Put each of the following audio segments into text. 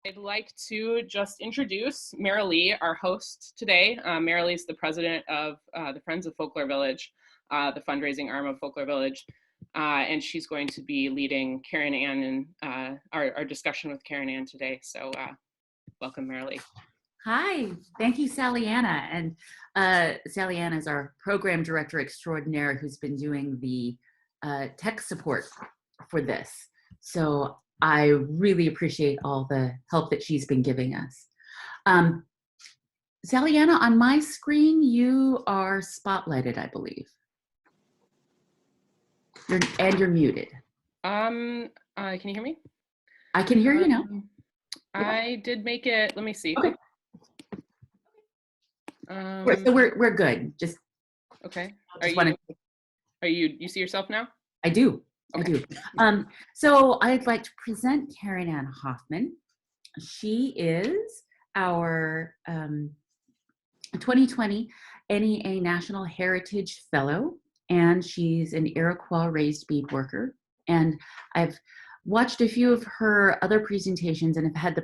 I'd like to just introduce Marilee, our host today. Marilee is the president of the Friends of Folklore Village, the fundraising arm of Folklore Village, and she's going to be leading Karen Ann and our discussion with Karen Ann today. So welcome, Marilee. Hi, thank you, Sally Anna. And Sally Anna is our program director extraordinaire who's been doing the tech support for this. So I really appreciate all the help that she's been giving us. Sally Anna, on my screen, you are spotlighted, I believe. You're muted. Can you hear me? I can hear you now. I did make it, let me see. Okay. So we're good. Just okay. You see yourself now? I do. Okay. I do. So I'd like to present Karen Ann Hoffman. She is our 2020 NEA National Heritage Fellow, and she's an Iroquois raised beadworker. And I've watched a few of her other presentations and have had the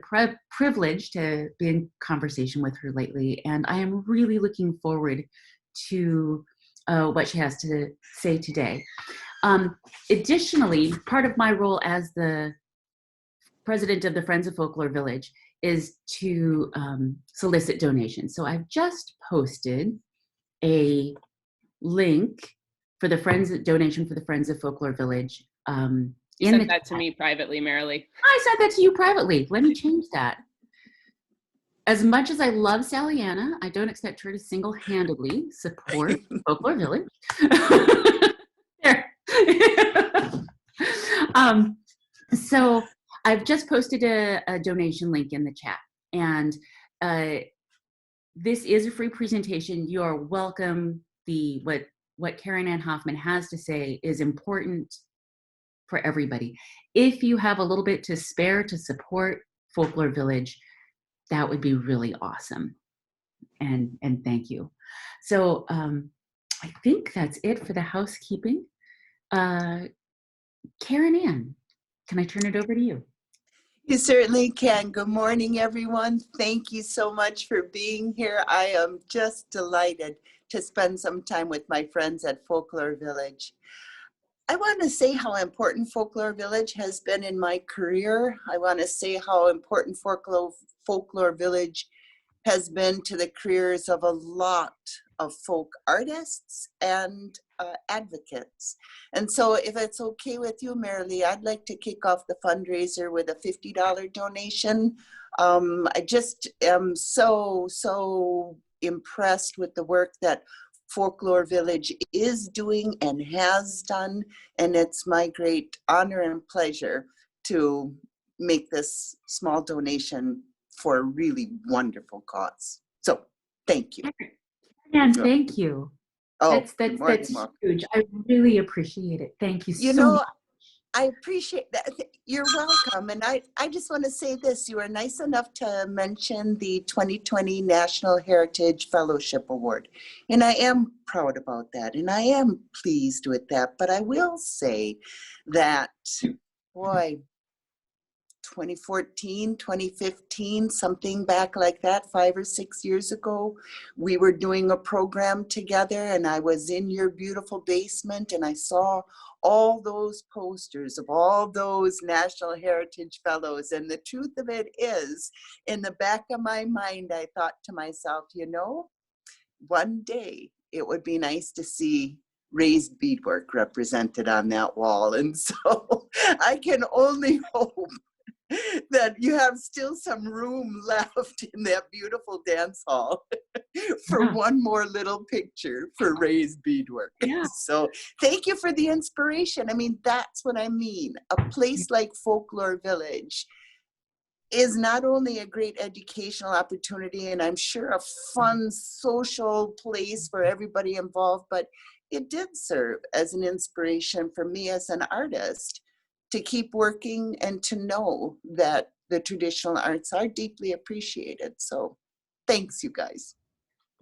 privilege to be in conversation with her lately. And I am really looking forward to what she has to say today. Additionally, part of my role as the president of the Friends of Folklore Village is to solicit donations. So I've just posted a link for the donation for the Friends of Folklore Village. You sent that to me privately, Marilee. I sent that to you privately. Let me change that. As much as I love Sally Anna, I don't expect her to single-handedly support Folklore Village. There. So I've just posted a donation link in the chat, and this is a free presentation. You are welcome. What Karen Ann Hoffman has to say is important for everybody. If you have a little bit to spare to support Folklore Village, that would be really awesome. And thank you. So I think that's it for the housekeeping. Karen Ann, can I turn it over to you? You certainly can. Good morning, everyone. Thank you so much for being here. I am just delighted to spend some time with my friends at Folklore Village. I want to say how important Folklore Village has been in my career. I want to say how important Folklore Village has been to the careers of a lot of folk artists and advocates. And so if it's okay with you, Marilee, I'd like to kick off the fundraiser with a $50 donation. I just am so impressed with the work that Folklore Village is doing and has done, and it's my great honor and pleasure to make this small donation for a really wonderful cause. So thank you. And thank you. Oh, that's huge. I really appreciate it. Thank you so much. I appreciate that. You're welcome. And I just want to say this. You were nice enough to mention the 2020 National Heritage Fellowship Award. And I am proud about that. And I am pleased with that. But I will say that, boy, 2014, 2015, something back like that, 5 or 6 years ago, we were doing a program together, and I was in your beautiful basement, and I saw all those posters of all those National Heritage Fellows. And the truth of it is, in the back of my mind, I thought to myself, you know, one day it would be nice to see raised beadwork represented on that wall. And so I can only hope that you have still some room left in that beautiful dance hall for one more little picture for raised beadwork. Yeah. So thank you for the inspiration. I mean, that's what I mean. A place like Folklore Village is not only a great educational opportunity, and I'm sure a fun social place for everybody involved, but it did serve as an inspiration for me as an artist to keep working and to know that the traditional arts are deeply appreciated. So thanks, you guys.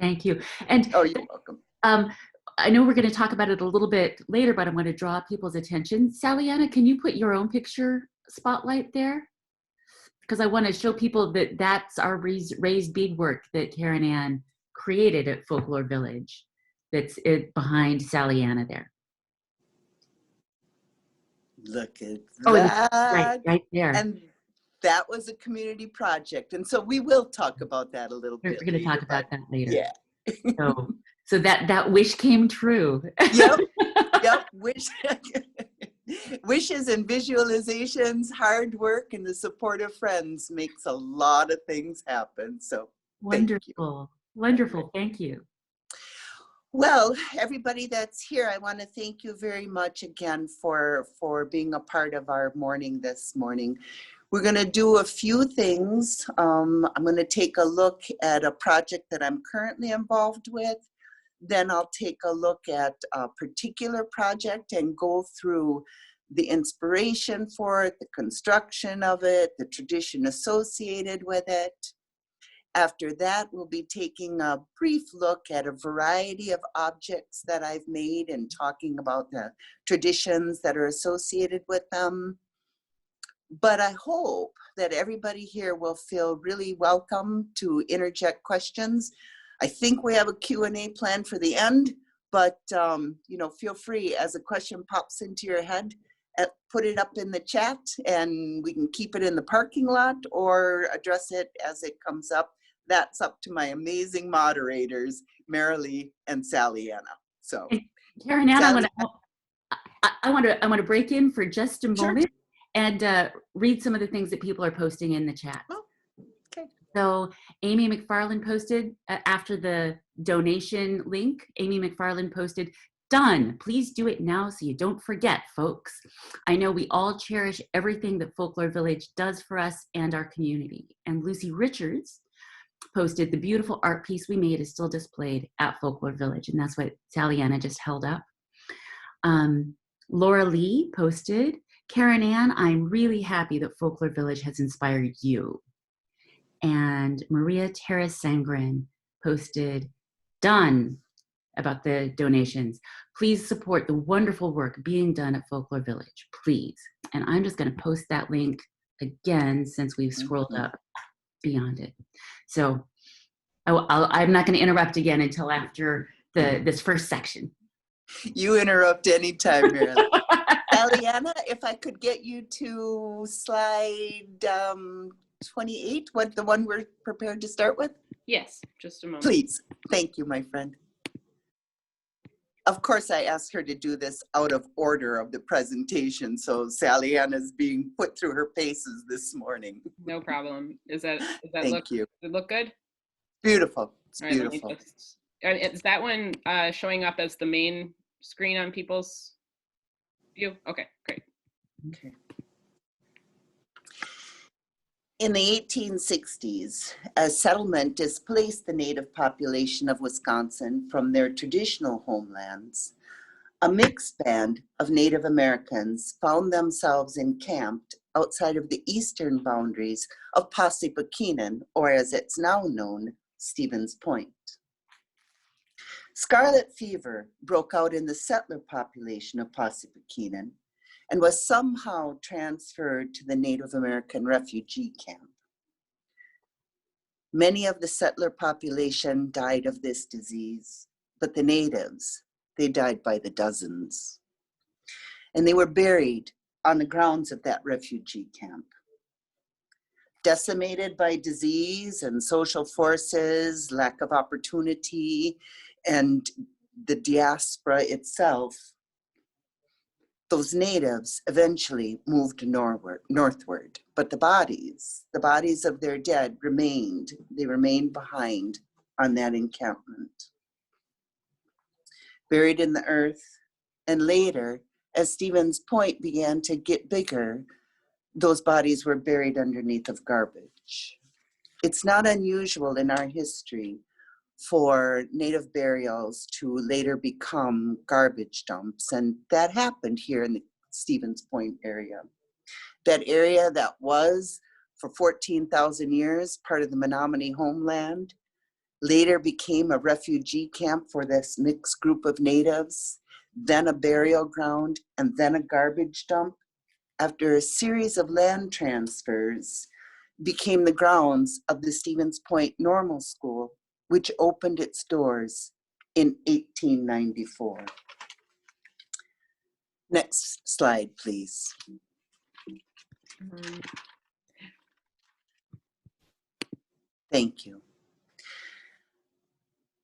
Thank you. And oh, you're welcome. I know we're going to talk about it a little bit later, but I'm going to draw people's attention. Sally Anna, can you put your own picture spotlight there? because I want to show people that that's our raised beadwork that Karen Ann created at Folklore Village. That's it behind Sally Anna there. Look at Oh, that. right there. And that was a community project. And so we will talk about that a little We're bit going to talk later. about that later. Yeah. So that wish came true. Yep. Wishes and visualizations, hard work, and the support of friends makes a lot of things happen. So Wonderful. Wonderful. Thank you. Well, everybody that's here, I want to thank you very much again for being a part of our morning this morning. We're going to do a few things. I'm going to take a look at a project that I'm currently involved with. Then I'll take a look at a particular project and go through the inspiration for it, the construction of it, the tradition associated with it. After that, we'll be taking a brief look at a variety of objects that I've made and talking about the traditions that are associated with them. But I hope that everybody here will feel really welcome to interject questions. I think we have a Q&A planned for the end, but feel free as a question pops into your head, put it up in the chat and we can keep it in the parking lot or address it as it comes up. That's up to my amazing moderators, Marilee and Sally Anna. So, Karen Ann, I want to break in for just a moment and read some of the things that people are posting in the chat. Oh, okay. So Amy McFarland posted after the donation link. Amy McFarland posted, "Done. Please do it now so you don't forget, folks. I know we all cherish everything that Folklore Village does for us and our community." And Lucy Richards posted, "The beautiful art piece we made is still displayed at Folklore Village." And that's what Sally Anna just held up. Laura Lee posted, "Karen Ann, I'm really happy that Folklore Village has inspired you." And Maria Terrace Sangren posted, "Done," about the donations. "Please support the wonderful work being done at Folklore Village, please." And I'm just going to post that link again since we've scrolled up beyond it. So I'm not going to interrupt again until after this first section. You interrupt anytime, Marilyn. Aliana, if I could get you to slide 28, the one we're prepared to start with? Yes, just a moment. Please. Thank you, my friend. Of course, I asked her to do this out of order of the presentation, so Sally Anna's being put through her paces this morning. No problem. Thank you. Does it look good? Beautiful. It's all right, beautiful. Is that one showing up as the main screen on people's view? Okay, great. Okay. In the 1860s, a settlement displaced the native population of Wisconsin from their traditional homelands. A mixed band of Native Americans found themselves encamped outside of the eastern boundaries of Possipakenan, or as it's now known, Stevens Point. Scarlet fever broke out in the settler population of Possipakenan and was somehow transferred to the Native American refugee camp. Many of the settler population died of this disease, but the natives, they died by the dozens. And they were buried on the grounds of that refugee camp. Decimated by disease and social forces, lack of opportunity, and the diaspora itself, those natives eventually moved northward, but the bodies of their dead remained behind on that encampment. Buried in the earth, and later, as Stevens Point began to get bigger, those bodies were buried underneath of garbage. It's not unusual in our history for native burials to later become garbage dumps. And that happened here in the Stevens Point area. That area that was, for 14,000 years, part of the Menominee homeland, later became a refugee camp for this mixed group of natives, then a burial ground, and then a garbage dump. After a series of land transfers, became the grounds of the Stevens Point Normal School, which opened its doors in 1894. Next slide, please. Thank you.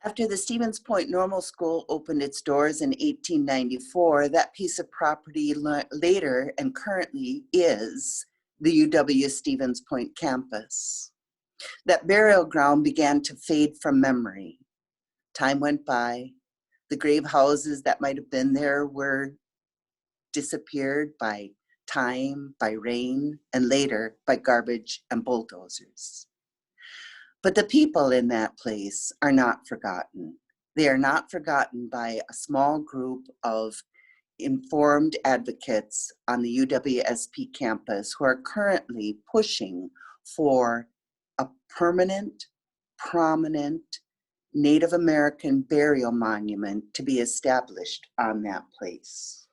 After the Stevens Point Normal School opened its doors in 1894, that piece of property later and currently is the UW Stevens Point campus. That burial ground began to fade from memory. Time went by. The grave houses that might have been there were disappeared by time, by rain, and later by garbage and bulldozers. But the people in that place are not forgotten. They are not forgotten by a small group of informed advocates on the UWSP campus who are currently pushing for a permanent, prominent Native American burial monument to be established on that place.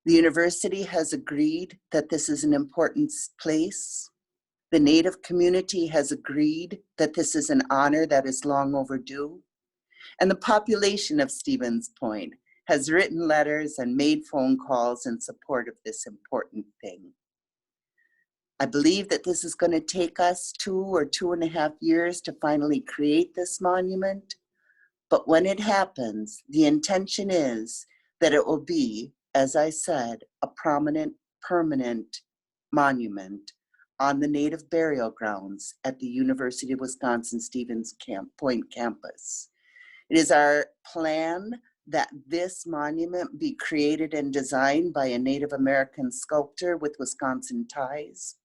The university has agreed that this is an important place. The Native community has agreed that this is an honor that is long overdue. And the population of Stevens Point has written letters and made phone calls in support of this important thing. I believe that this is going to take us 2 or 2.5 years to finally create this monument. But when it happens, the intention is that it will be, as I said, a prominent, permanent monument on the Native burial grounds at the University of Wisconsin Stevens Point campus. It is our plan that this monument be created and designed by a Native American sculptor with Wisconsin ties.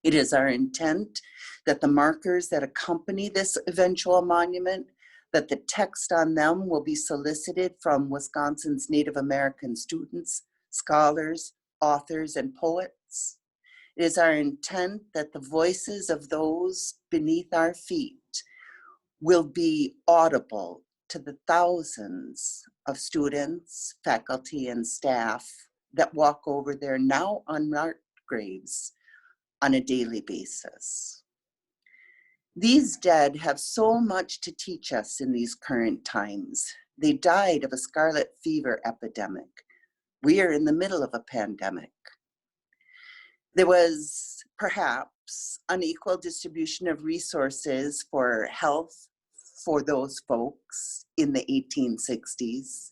It is our intent that the markers that accompany this eventual monument, that the text on them will be solicited from Wisconsin's Native American students, scholars, authors, and poets. It is our intent that the voices of those beneath our feet will be audible to the thousands of students, faculty, and staff that walk over their now unmarked graves on a daily basis. These dead have so much to teach us in these current times. They died of a scarlet fever epidemic. We are in the middle of a pandemic. There was perhaps unequal distribution of resources for health for those folks in the 1860s.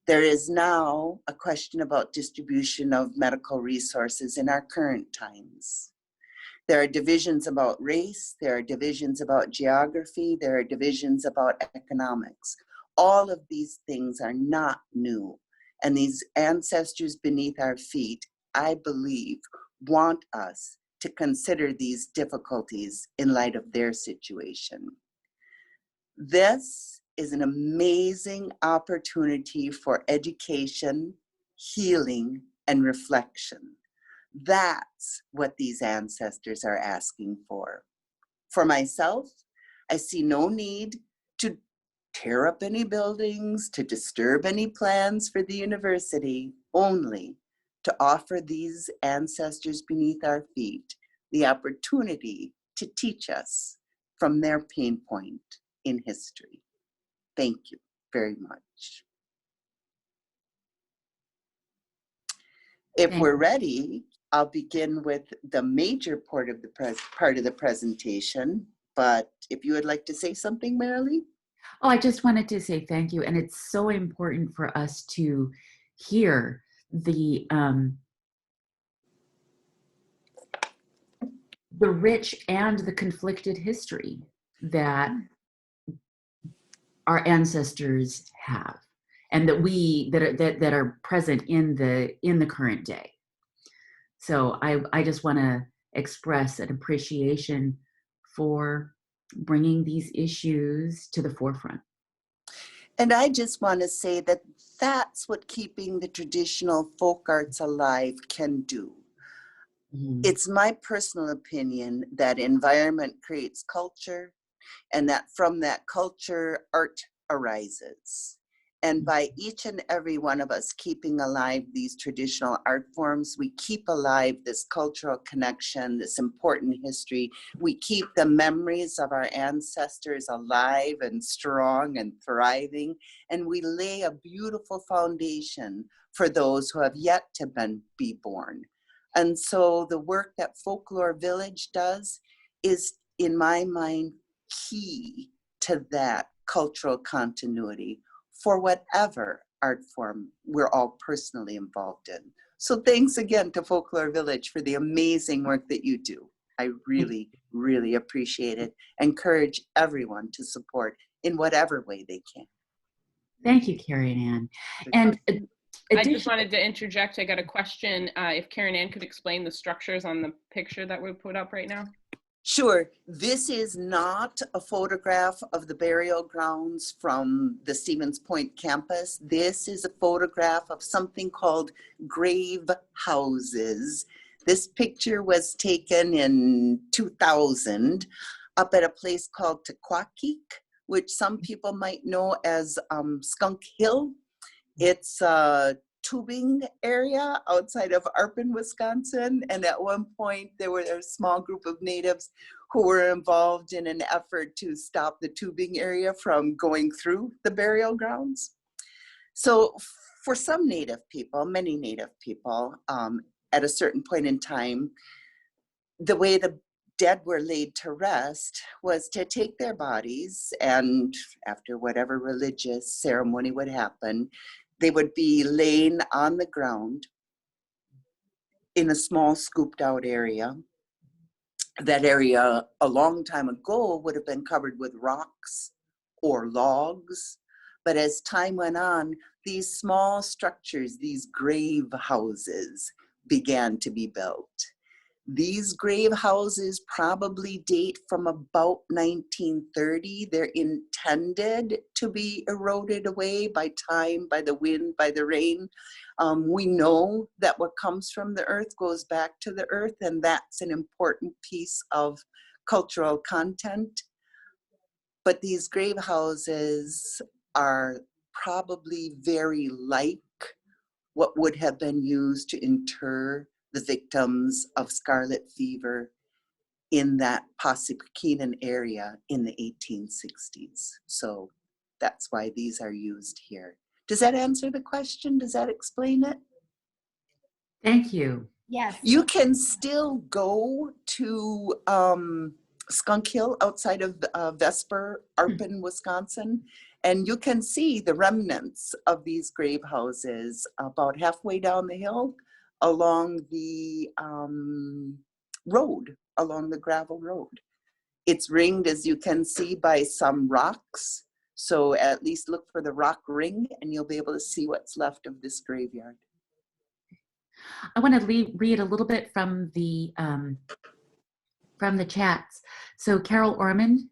There is now a question about distribution of medical resources in our current times. There are divisions about race, there are divisions about geography, there are divisions about economics. All of these things are not new. And these ancestors beneath our feet, I believe, want us to consider these difficulties in light of their situation. This is an amazing opportunity for education, healing, and reflection. That's what these ancestors are asking for. For myself, I see no need to tear up any buildings, to disturb any plans for the university, only to offer these ancestors beneath our feet the opportunity to teach us from their pain point in history. Thank you very much. If we're ready, I'll begin with the major part of the presentation, but if you would like to say something, Marilee? Oh, I just wanted to say thank you. And it's so important for us to hear the rich and the conflicted history that our ancestors have, and that are present in the current day. So I just want to express an appreciation for bringing these issues to the forefront. And I just want to say that that's what keeping the traditional folk arts alive can do. Mm-hmm. It's my personal opinion that environment creates culture, and that from that culture, art arises. And by each and every one of us keeping alive these traditional art forms, we keep alive this cultural connection, this important history. We keep the memories of our ancestors alive and strong and thriving. And we lay a beautiful foundation for those who have yet to be born. And so the work that Folklore Village does is, in my mind, key to that cultural continuity for whatever art form we're all personally involved in. So thanks again to Folklore Village for the amazing work that you do. I really, really appreciate it. Encourage everyone to support in whatever way they can. Thank you, Karen Ann. And I just wanted to interject. I got a question. If Karen Ann could explain the structures on the picture that we put up right now. Sure. This is not a photograph of the burial grounds from the Stevens Point campus. This is a photograph of something called grave houses. This picture was taken in 2000 up at a place called Tequaquik, which some people might know as Skunk Hill. It's a tubing area outside of Arpin, Wisconsin. And at one point there were a small group of natives who were involved in an effort to stop the tubing area from going through the burial grounds. So for some native people, many native people, at a certain point in time, the way the dead were laid to rest was to take their bodies, and after whatever religious ceremony would happen, they would be laying on the ground in a small scooped out area. That area a long time ago would have been covered with rocks or logs. But as time went on, these small structures, these grave houses, began to be built. These grave houses probably date from about 1930. They're intended to be eroded away by time, by the wind, by the rain. We know that what comes from the earth goes back to the earth, and that's an important piece of cultural content. But these grave houses are probably very like what would have been used to inter the victims of scarlet fever in that Passapequoddy area in the 1860s. So that's why these are used here. Does that answer the question? Does that explain it? Thank you. Yes. You can still go to Skunk Hill outside of Vesper, Arpin, Wisconsin, and you can see the remnants of these grave houses about halfway down the hill along the road, along the gravel road. It's ringed, as you can see, by some rocks. So at least look for the rock ring and you'll be able to see what's left of this graveyard. I want to read a little bit from the chats. So Carol Ormond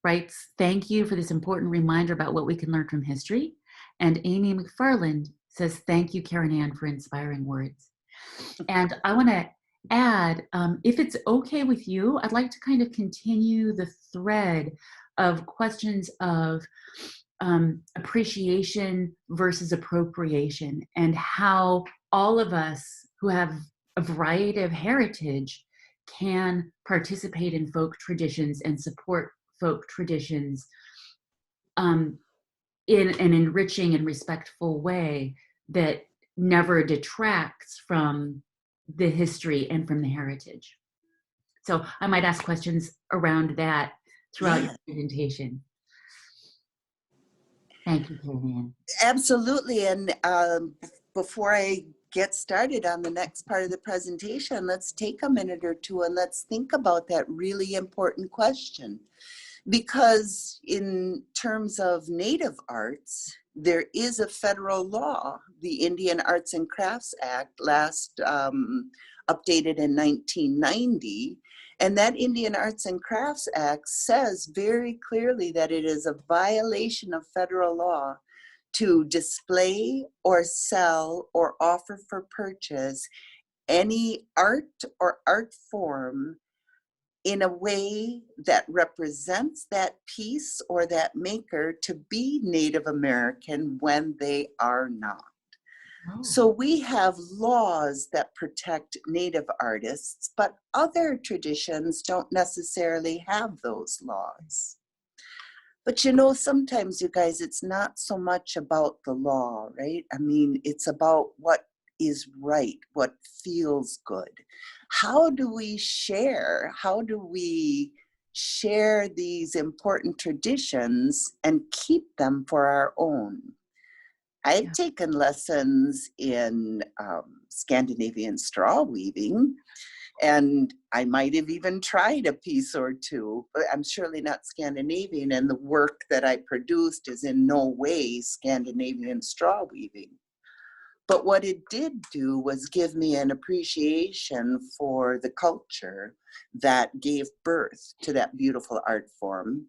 writes, "Thank you for this important reminder about what we can learn from history." And Amy McFarland says, "Thank you, Karen Ann, for inspiring words." And I want to add, if it's okay with you, I'd like to kind of continue the thread of questions of appreciation versus appropriation, and how all of us who have a variety of heritage can participate in folk traditions and support folk traditions in an enriching and respectful way that never detracts from the history and from the heritage. So I might ask questions around that throughout your presentation. Thank you, Karen Ann. Absolutely. And before I get started on the next part of the presentation, let's take a minute or two and let's think about that really important question. Because in terms of Native arts, there is a federal law, the Indian Arts and Crafts Act, last updated in 1990. And that Indian Arts and Crafts Act says very clearly that it is a violation of federal law to display or sell or offer for purchase any art or art form in a way that represents that piece or that maker to be Native American when they are not. Oh. So we have laws that protect Native artists, but other traditions don't necessarily have those laws. But you know, sometimes, you guys, it's not so much about the law, right? I mean, it's about what is right, what feels good. How do we share? How do we share these important traditions and keep them for our own? I've Yeah. taken lessons in Scandinavian straw weaving, and I might have even tried a piece or two, but I'm surely not Scandinavian, and the work that I produced is in no way Scandinavian straw weaving. But what it did do was give me an appreciation for the culture that gave birth to that beautiful art form.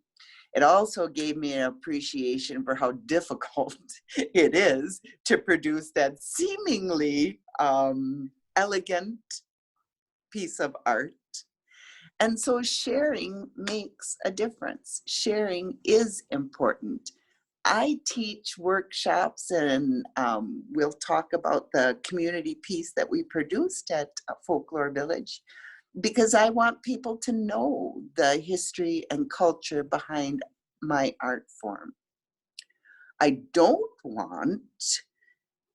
It also gave me an appreciation for how difficult it is to produce that seemingly elegant piece of art. And so sharing makes a difference. Sharing is important. I teach workshops, and we'll talk about the community piece that we produced at Folklore Village, because I want people to know the history and culture behind my art form. I don't want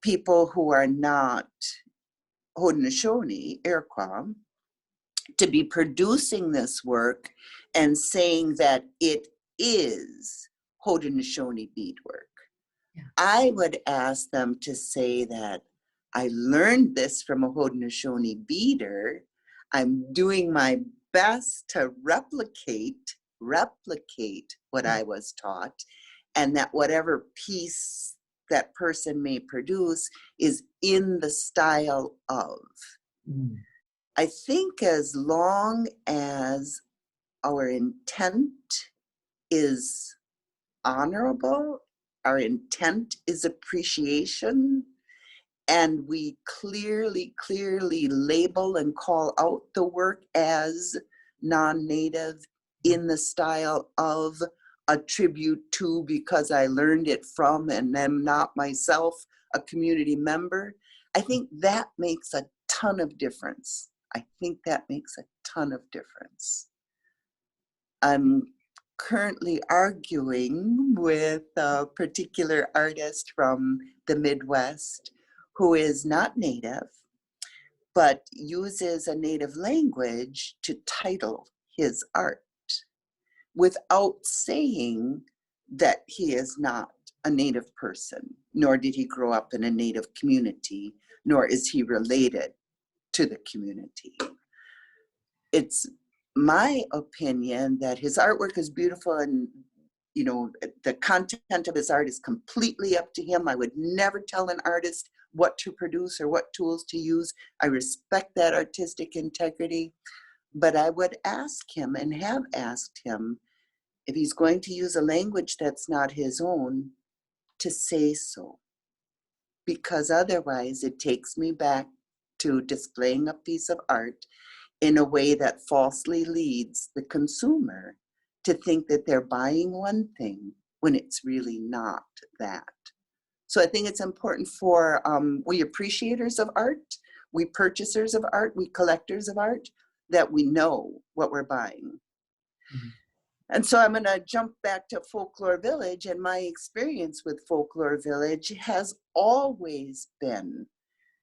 people who are not Haudenosaunee, Iroquois, to be producing this work and saying that it is Haudenosaunee beadwork. Yeah. I would ask them to say that I learned this from a Haudenosaunee beader. I'm doing my best to replicate what I was taught, and that whatever piece that person may produce is in the style of. Mm. I think as long as our intent is honorable, our intent is appreciation, and we clearly label and call out the work as non-native in the style of, a tribute to because I learned it from and am not myself a community member, I think that makes a ton of difference. I think that makes a ton of difference. I'm currently arguing with a particular artist from the Midwest who is not Native, but uses a Native language to title his art without saying that he is not a Native person, nor did he grow up in a Native community, nor is he related to the community. It's my opinion that his artwork is beautiful, and you know, the content of his art is completely up to him. I would never tell an artist what to produce or what tools to use. I respect that artistic integrity, but I would ask him, and have asked him, if he's going to use a language that's not his own, to say so. Because otherwise it takes me back to displaying a piece of art in a way that falsely leads the consumer to think that they're buying one thing when it's really not that. So I think it's important for we appreciators of art, we purchasers of art, we collectors of art, that we know what we're buying. Mm-hmm. And so I'm going to jump back to Folklore Village, and my experience with Folklore Village has always been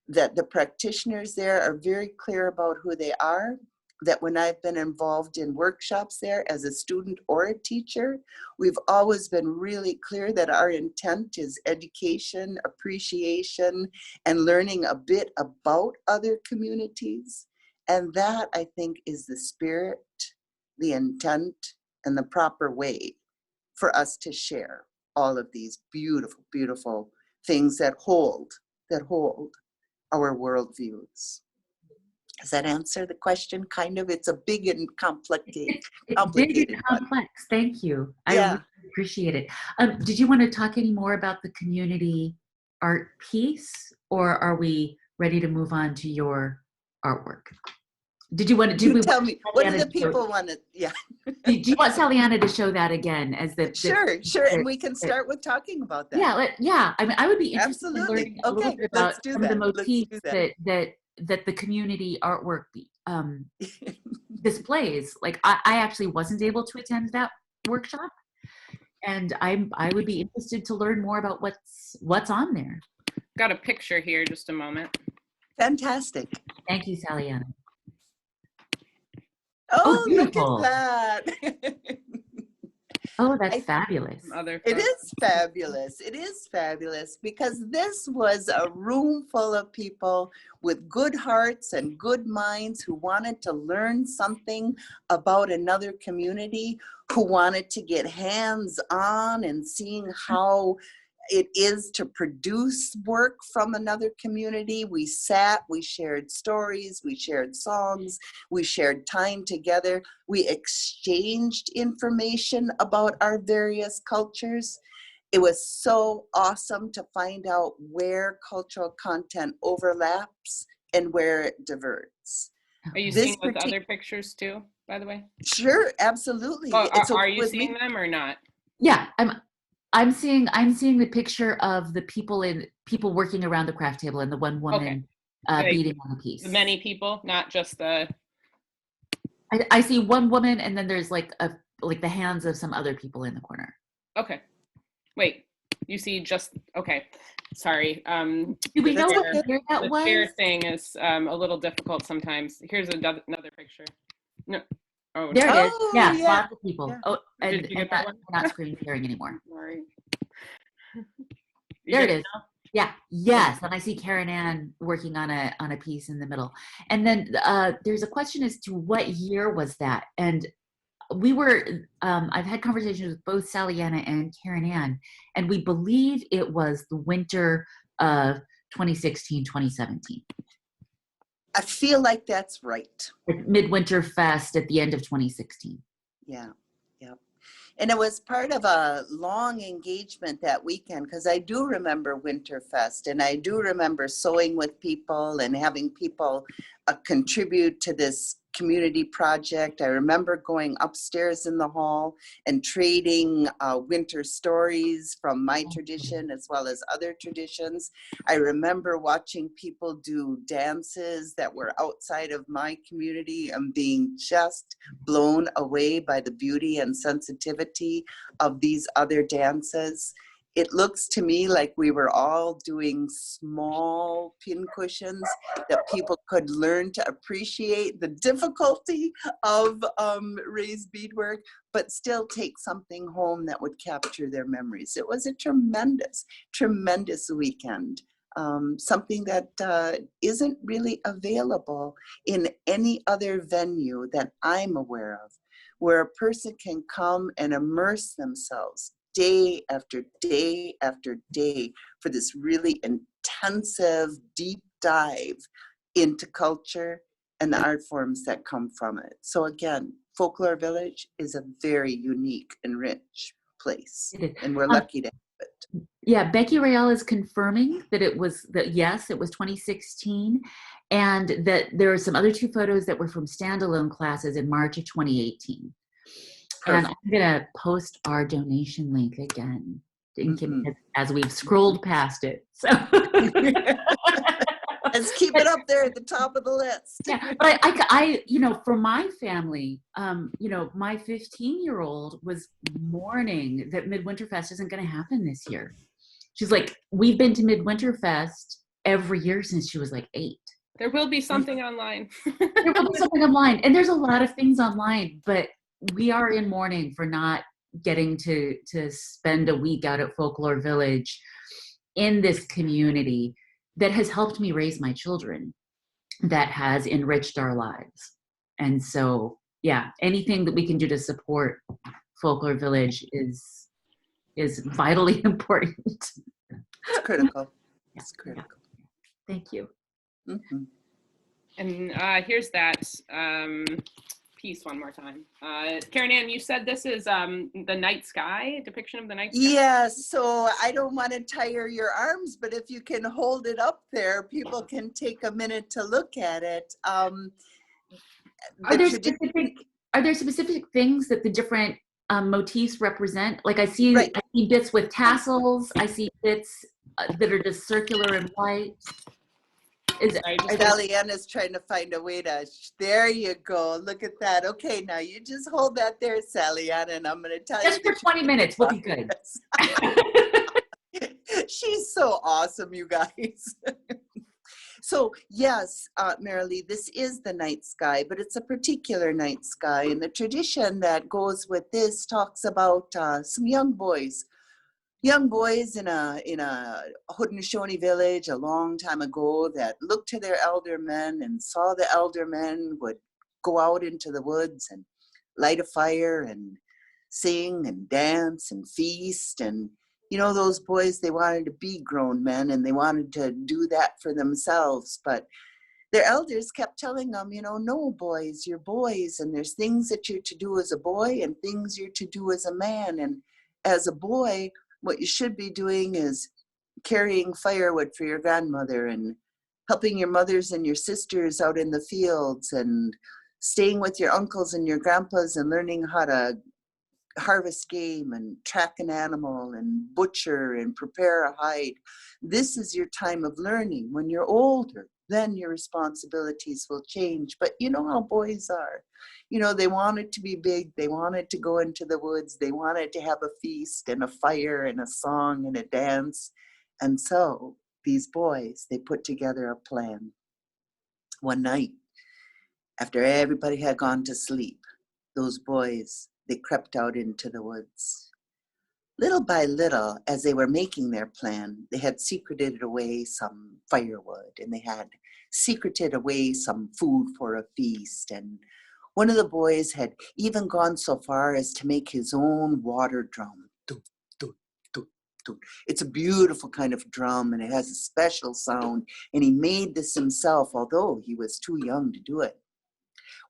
that the practitioners there are very clear about who they are, that when I've been involved in workshops there as a student or a teacher, we've always been really clear that our intent is education, appreciation, and learning a bit about other communities. And that, I think, is the spirit, the intent, and the proper way for us to share all of these beautiful, beautiful things that hold our worldviews. Does that answer the question? Kind of. It's a big and Big complicated and one. complex. Thank you. I Yeah. really appreciate it. Did you want to talk any more about the community art piece, or are we ready to move on to your artwork? Did you want to, did we Tell want me, what do Saliana the to show, people want to, yeah. do you want Saliana to show that again as Sure, and we can start with talking about that. Yeah, I mean, I would be interested in Absolutely. learning a little bit about Let's do some of the that. motifs that the community artwork displays. Like I actually wasn't able to attend that workshop, and I would be interested to learn more about what's on there. Got a picture here, just a moment. Fantastic. Thank you, Saliana. Oh, look beautiful. at that. Oh, that's fabulous. It is fabulous. It is fabulous because this was a room full of people with good hearts and good minds who wanted to learn something about another community, who wanted to get hands-on and seeing how it is to produce work from another community. We sat, we shared stories, we shared songs, we shared time together. We exchanged information about our various cultures. It was so awesome to find out where cultural content overlaps and where it diverts. Are you seeing those other pictures too, by the way? Sure, absolutely. Oh, are you seeing them or not? Yeah, I'm seeing the picture of the people working around the craft table and the one woman beading on a piece. Many people, not just the. I see one woman, and then there's like the hands of some other people in the corner. Okay, wait. You see just okay. Sorry. Do we know what year that was? The share thing is a little difficult sometimes. Here's another picture. No. Oh, there it is. Yeah, lots of people. Yeah. Oh, and not screen sharing anymore. Sorry. There it is. Yeah. Yes. And I see Karen Ann working on a piece in the middle. And then there's a question as to what year was that? And we were, I've had conversations with both Saliana and Karen Ann, and we believe it was the winter of 2016, 2017. I feel like that's right. Midwinter Fest at the end of 2016. Yeah. And it was part of a long engagement that weekend, because I do remember Winterfest, and I do remember sewing with people and having people contribute to this community project. I remember going upstairs in the hall and trading winter stories from my tradition as well as other traditions. I remember watching people do dances that were outside of my community and being just blown away by the beauty and sensitivity of these other dances. It looks to me like we were all doing small pincushions that people could learn to appreciate the difficulty of raised beadwork, but still take something home that would capture their memories. It was a tremendous, tremendous weekend. Something that isn't really available in any other venue that I'm aware of, where a person can come and immerse themselves day after day after day for this really intensive deep dive into culture and the art forms that come from it. So again, Folklore Village is a very unique and rich place, and we're lucky to have it. Yeah, Becky Real is confirming that yes, it was 2016, and that there are some other two photos that were from standalone classes in March of 2018. Perfect. And I'm going to post our donation link again as we've scrolled past it. So let's keep it up there at the top of the list. Yeah, but I for my family, my 15-year-old was mourning that Midwinter Fest isn't going to happen this year. She's like, we've been to Midwinter Fest every year since she was like 8. There will be something online. There will be something online, and there's a lot of things online, but we are in mourning for not getting to spend a week out at Folklore Village in this community that has helped me raise my children, that has enriched our lives. And so, yeah, anything that we can do to support Folklore Village is vitally important. It's critical. It's critical. Yeah. Thank you. Mm-hmm. And here's that piece one more time. Karen Ann, you said this is the night sky, depiction of the night sky? Yes, so I don't want to tire your arms, but if you can hold it up there, people can take a minute to look at it. Are the there tradition. specific things that the different motifs represent? Like I Right. see bits with tassels. I see bits that are just circular and white. Sorry, Are just there, Sally Ann is trying to find a way to, there you go. Look at that. Okay, now you just hold that there, Sally Ann, and I'm going to tell just you for the 20 minutes, we'll be good. She's so awesome, you guys. So yes, Marilee, this is the night sky, but it's a particular night sky. And the tradition that goes with this talks about some young boys in a Haudenosaunee village a long time ago that looked to their elder men and saw the elder men would go out into the woods and light a fire and sing and dance and feast. And you know, those boys, they wanted to be grown men and they wanted to do that for themselves, but their elders kept telling them, you know, no, boys, you're boys, and there's things that you're to do as a boy and things you're to do as a man. And as a boy, what you should be doing is carrying firewood for your grandmother and helping your mothers and your sisters out in the fields and staying with your uncles and your grandpas and learning how to harvest game and track an animal and butcher and prepare a hide. This is your time of learning. When you're older, then your responsibilities will change. But you know how boys are. You know, they wanted to be big. They wanted to go into the woods. They wanted to have a feast and a fire and a song and a dance. And so these boys, they put together a plan. One night, after everybody had gone to sleep, those boys, they crept out into the woods. Little by little, as they were making their plan, they had secreted away some firewood and they had secreted away some food for a feast. And one of the boys had even gone so far as to make his own water drum. Doo, doo, doo, doo. It's a beautiful kind of drum and it has a special sound. And he made this himself, although he was too young to do it.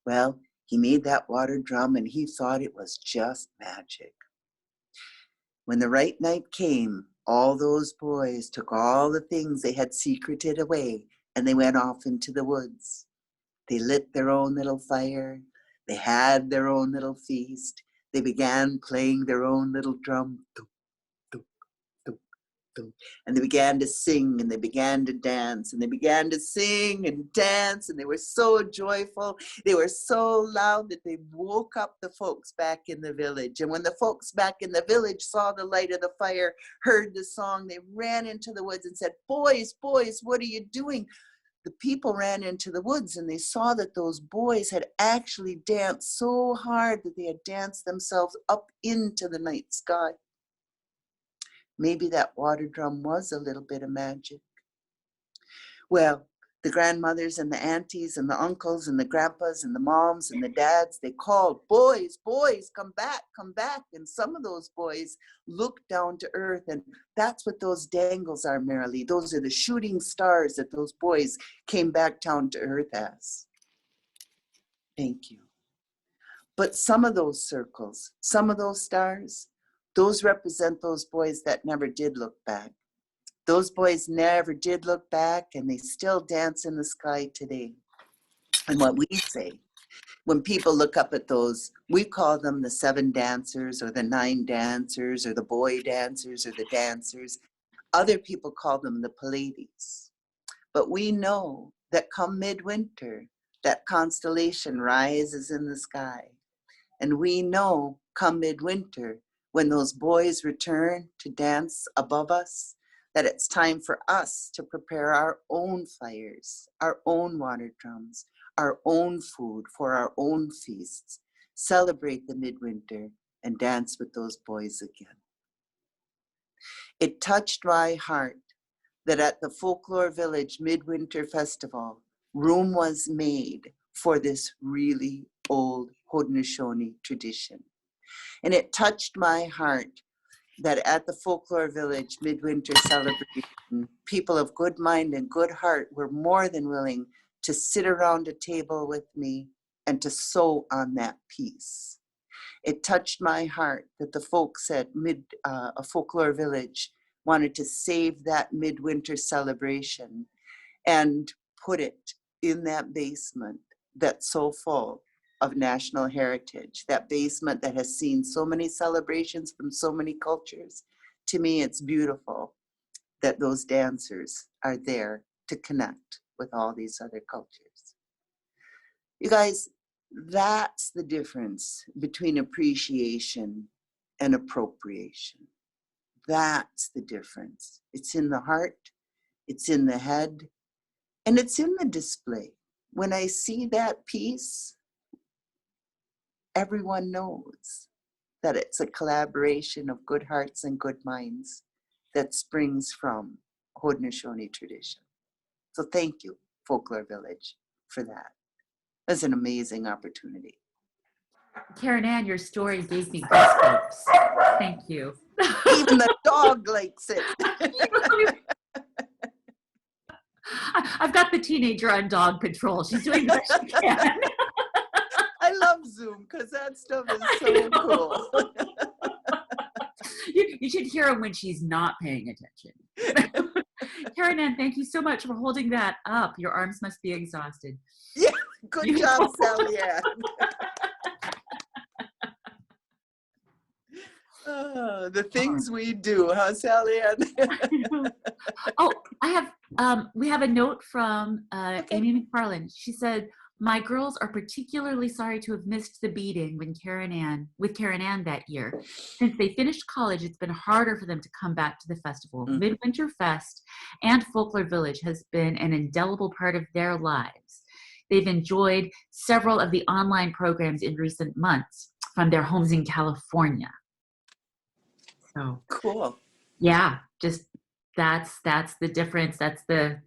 Well, he made that water drum and he thought it was just magic. When the right night came, all those boys took all the things they had secreted away and they went off into the woods. They lit their own little fire. They had their own little feast. They began playing their own little drum. And they began to sing and they began to dance and they began to sing and dance and they were so joyful. They were so loud that they woke up the folks back in the village. And when the folks back in the village saw the light of the fire, heard the song, they ran into the woods and said, boys, boys, what are you doing? The people ran into the woods and they saw that those boys had actually danced so hard that they had danced themselves up into the night sky. Maybe that water drum was a little bit of magic. Well, the grandmothers and the aunties and the uncles and the grandpas and the moms and the dads, they called, boys, boys, come back, come back. And some of those boys looked down to earth, and that's what those dangles are, Marilee. Those are the shooting stars that those boys came back down to earth as. Thank you. But some of those circles, some of those stars, those represent those boys that never did look back. Those boys never did look back, and they still dance in the sky today. And what we say, when people look up at those, we call them the 7 dancers or the 9 dancers or the boy dancers or the dancers. Other people call them the Pleiades. But we know that come midwinter, that constellation rises in the sky. And we know come midwinter, when those boys return to dance above us, that it's time for us to prepare our own fires, our own water drums, our own food for our own feasts, celebrate the midwinter, and dance with those boys again. It touched my heart that at the Folklore Village Midwinter Festival, room was made for this really old Haudenosaunee tradition. And it touched my heart that at the Folklore Village Midwinter Celebration, people of good mind and good heart were more than willing to sit around a table with me and to sew on that piece. It touched my heart that the folks at a Folklore Village wanted to save that midwinter celebration and put it in that basement that's so full of national heritage, that basement that has seen so many celebrations from so many cultures. To me, it's beautiful that those dancers are there to connect with all these other cultures. You guys, that's the difference between appreciation and appropriation. That's the difference. It's in the heart, it's in the head, and it's in the display. When I see that piece, everyone knows that it's a collaboration of good hearts and good minds that springs from Haudenosaunee tradition. So thank you, Folklore Village, for that. That's an amazing opportunity. Karen Ann, your story gave me goosebumps. Thank you. Even the dog likes it. I've got the teenager on dog patrol. She's doing the best she can. I love Zoom because that stuff is so cool. You should hear her when she's not paying attention. Karen Ann, thank you so much for holding that up. Your arms must be exhausted. Yeah, good job, Sally Ann. The things we do, huh, Sally Ann? Oh, we have a note from Okay. Amy McFarland. She said, "My girls are particularly sorry to have missed the beading with Karen Ann that year. Since they finished college, it's been harder for them to come back to the festival. Midwinter Fest and Folklore Village has been an indelible part of their lives. They've enjoyed several of the online programs in recent months from their homes in California." So Cool. yeah, just that's the difference. That's the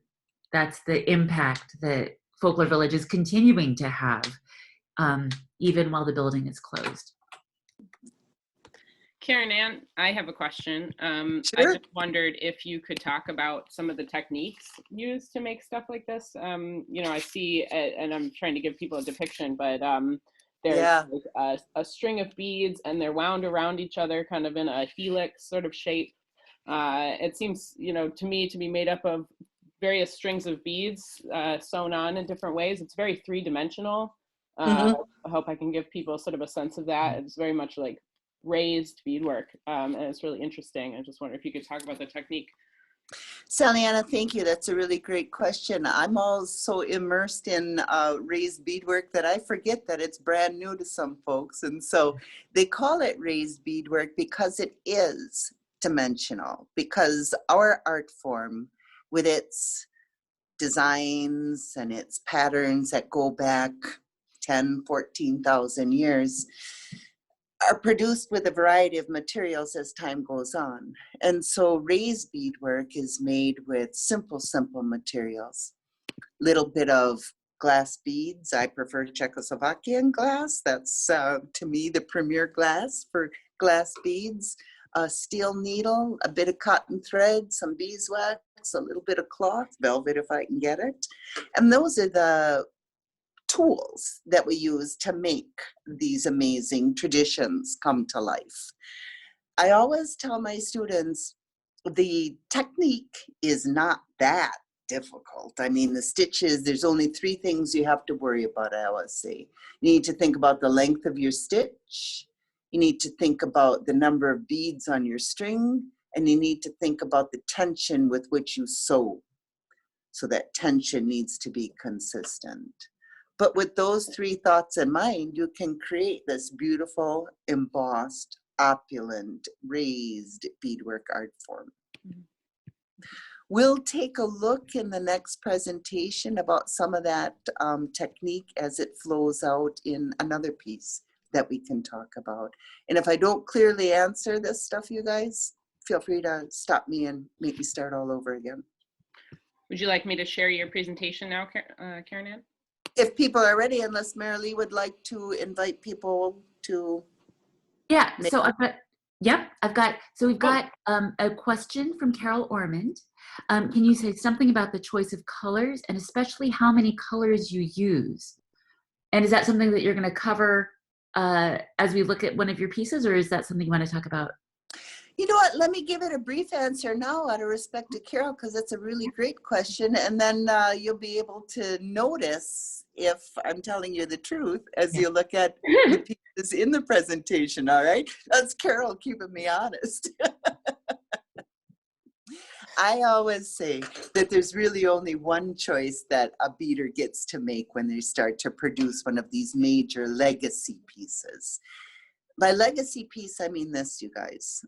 impact that Folklore Village is continuing to have, even while the building is closed. Karen Ann, I have a question. I Sure. just wondered if you could talk about some of the techniques used to make stuff like this. You know, I see, and I'm trying to give people a depiction, but there's like a string of beads and they're wound around each other kind of in a helix sort of shape. It seems, you know, to me to be made up of various strings of beads sewn on in different ways. It's very three-dimensional. I hope I can give people sort of a sense of that. It's very much like raised beadwork, and it's really interesting. I just wonder if you could talk about the technique. Sally Anna, thank you. That's a really great question. I'm all so immersed in raised beadwork that I forget that it's brand new to some folks. And so they call it raised beadwork because it is dimensional, because our art form with its designs and its patterns that go back 10, 14,000 years are produced with a variety of materials as time goes on. And so raised beadwork is made with simple materials. Little bit of glass beads. I prefer Czechoslovakian glass. That's to me the premier glass for glass beads. A steel needle, a bit of cotton thread, some beeswax, a little bit of cloth, velvet if I can get it. And those are the tools that we use to make these amazing traditions come to life. I always tell my students the technique is not that difficult. I mean, the stitches, there's only 3 things you have to worry about, I always say. You need to think about the length of your stitch, you need to think about the number of beads on your string, and you need to think about the tension with which you sew. So that tension needs to be consistent. But with those 3 thoughts in mind, you can create this beautiful, embossed, opulent, raised beadwork art form. We'll take a look in the next presentation about some of that technique as it flows out in another piece that we can talk about. And if I don't clearly answer this stuff, you guys, feel free to stop me and make me start all over again. Would you like me to share your presentation now, Karen Ann? If people are ready, unless Marilee would like to invite people to. Yeah, so we've got a question from Carol Ormond. Can you say something about the choice of colors and especially how many colors you use? And is that something that you're going to cover as we look at one of your pieces, or is that something you want to talk about? You know what? Let me give it a brief answer now out of respect to Carol, because that's a really great question. And then you'll be able to notice if I'm telling you the truth as you look at the pieces in the presentation. All right. That's Carol keeping me honest. I always say that there's really only one choice that a beader gets to make when they start to produce one of these major legacy pieces. By legacy piece, I mean this, you guys.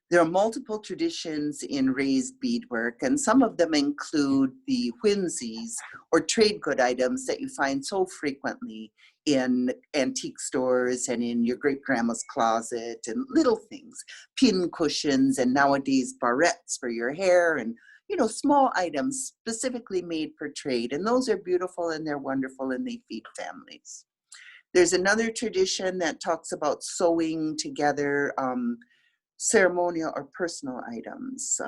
There are multiple traditions in raised beadwork, and some of them include the whimsies or trade good items that you find so frequently in antique stores and in your great grandma's closet, and little things, pin cushions, and nowadays barrettes for your hair, and small items specifically made for trade. And those are beautiful and they're wonderful and they feed families. There's another tradition that talks about sewing together ceremonial or personal items,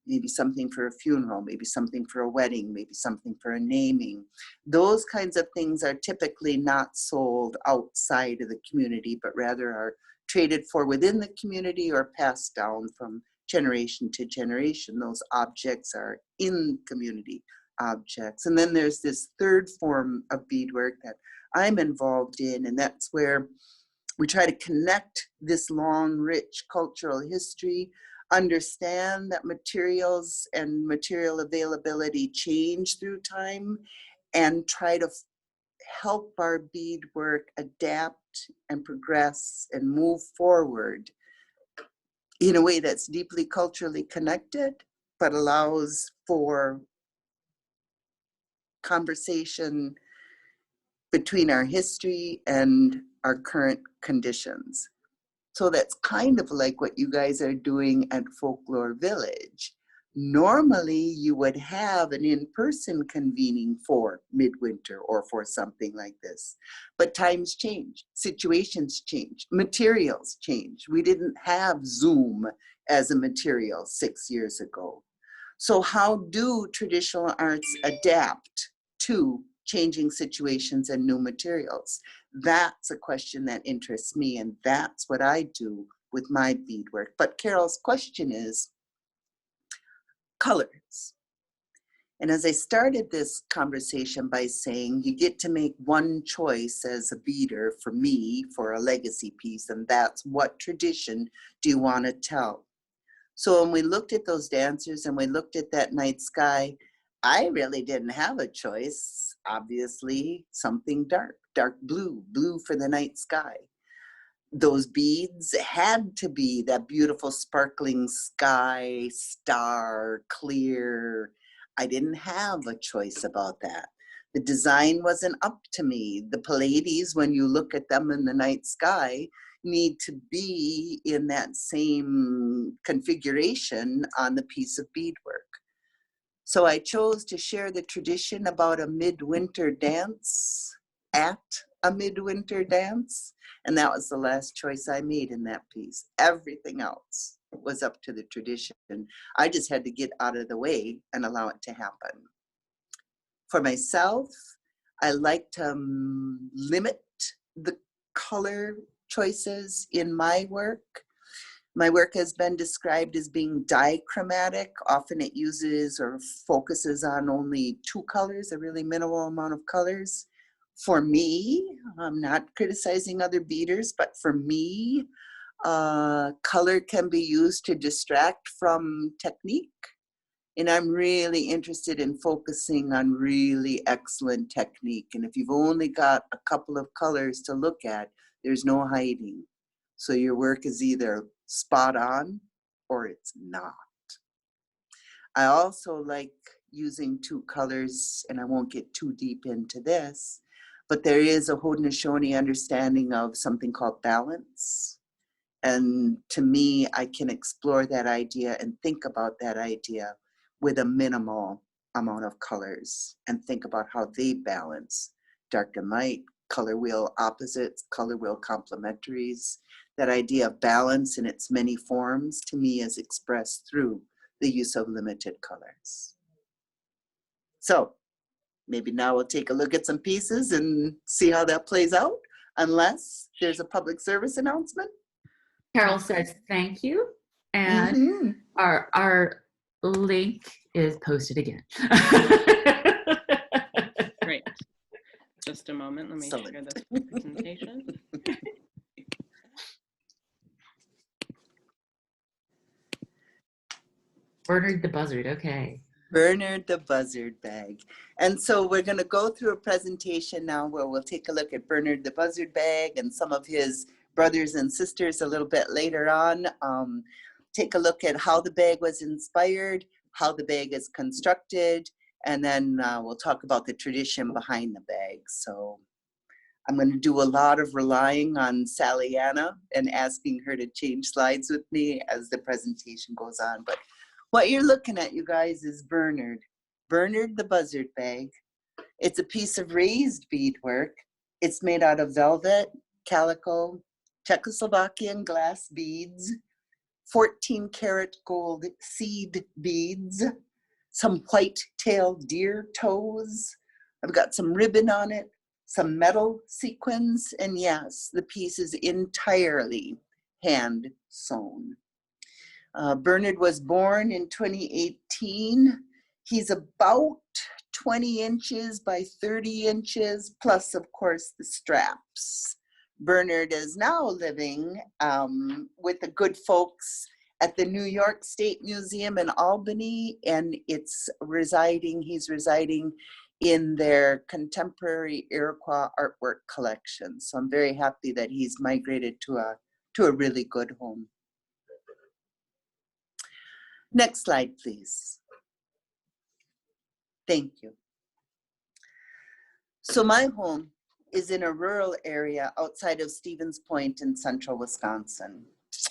maybe something for a funeral, maybe something for a wedding, maybe something for a naming. Those kinds of things are typically not sold outside of the community, but rather are traded for within the community or passed down from generation to generation. Those objects are in community objects. And then there's this third form of beadwork that I'm involved in, and that's where we try to connect this long, rich cultural history, understand that materials and material availability change through time, and try to help our beadwork adapt and progress and move forward in a way that's deeply culturally connected, but allows for conversation between our history and our current conditions. So that's kind of like what you guys are doing at Folklore Village. Normally, you would have an in-person convening for midwinter or for something like this. But times change, situations change, materials change. We didn't have Zoom as a material 6 years ago. So how do traditional arts adapt to changing situations and new materials? That's a question that interests me, and that's what I do with my beadwork. But Carol's question is colors. And as I started this conversation by saying you get to make one choice as a beader for me for a legacy piece, and that's what tradition do you want to tell? So when we looked at those dancers and we looked at that night sky, I really didn't have a choice. Obviously, something dark, dark blue, blue for the night sky. Those beads had to be that beautiful sparkling sky, star, clear. I didn't have a choice about that. The design wasn't up to me. The Pleiades, when you look at them in the night sky, need to be in that same configuration on the piece of beadwork. So I chose to share the tradition about a midwinter dance at a midwinter dance. And that was the last choice I made in that piece. Everything else was up to the tradition. I just had to get out of the way and allow it to happen. For myself, I like to limit the color choices in my work. My work has been described as being dichromatic. Often it uses or focuses on only 2 colors, a really minimal amount of colors. For me, I'm not criticizing other beaders, but for me, color can be used to distract from technique. And I'm really interested in focusing on really excellent technique. And if you've only got a couple of colors to look at, there's no hiding. So your work is either spot on or it's not. I also like using 2 colors, and I won't get too deep into this, but there is a Haudenosaunee understanding of something called balance. And to me, I can explore that idea and think about that idea with a minimal amount of colors and think about how they balance dark and light, color wheel opposites, color wheel complementaries. That idea of balance in its many forms to me is expressed through the use of limited colors. So maybe now we'll take a look at some pieces and see how that plays out, unless there's a public service announcement. Carol says thank you, and Mm-hmm. our link is posted again. Great. Just a moment. Let me share this presentation. Bernard the Buzzard. Okay. Bernard the Buzzard bag. And so we're going to go through a presentation now where we'll take a look at Bernard the Buzzard bag and some of his brothers and sisters a little bit later on. Take a look at how the bag was inspired, how the bag is constructed, and then we'll talk about the tradition behind the bag. So I'm going to do a lot of relying on Sally Anna and asking her to change slides with me as the presentation goes on. But what you're looking at, you guys, is Bernard. Bernard the Buzzard bag. It's a piece of raised beadwork. It's made out of velvet, calico, Czechoslovakian glass beads, 14-karat gold seed beads, some white-tailed deer toes. I've got some ribbon on it, some metal sequins, and yes, the piece is entirely hand sewn. Bernard was born in 2018. He's about 20 inches by 30 inches, plus, of course, the straps. Bernard is now living with the good folks at the New York State Museum in Albany, and he's residing in their contemporary Iroquois artwork collection. So I'm very happy that he's migrated to a really good home. Next slide, please. Thank you. So my home is in a rural area outside of Stevens Point in central Wisconsin.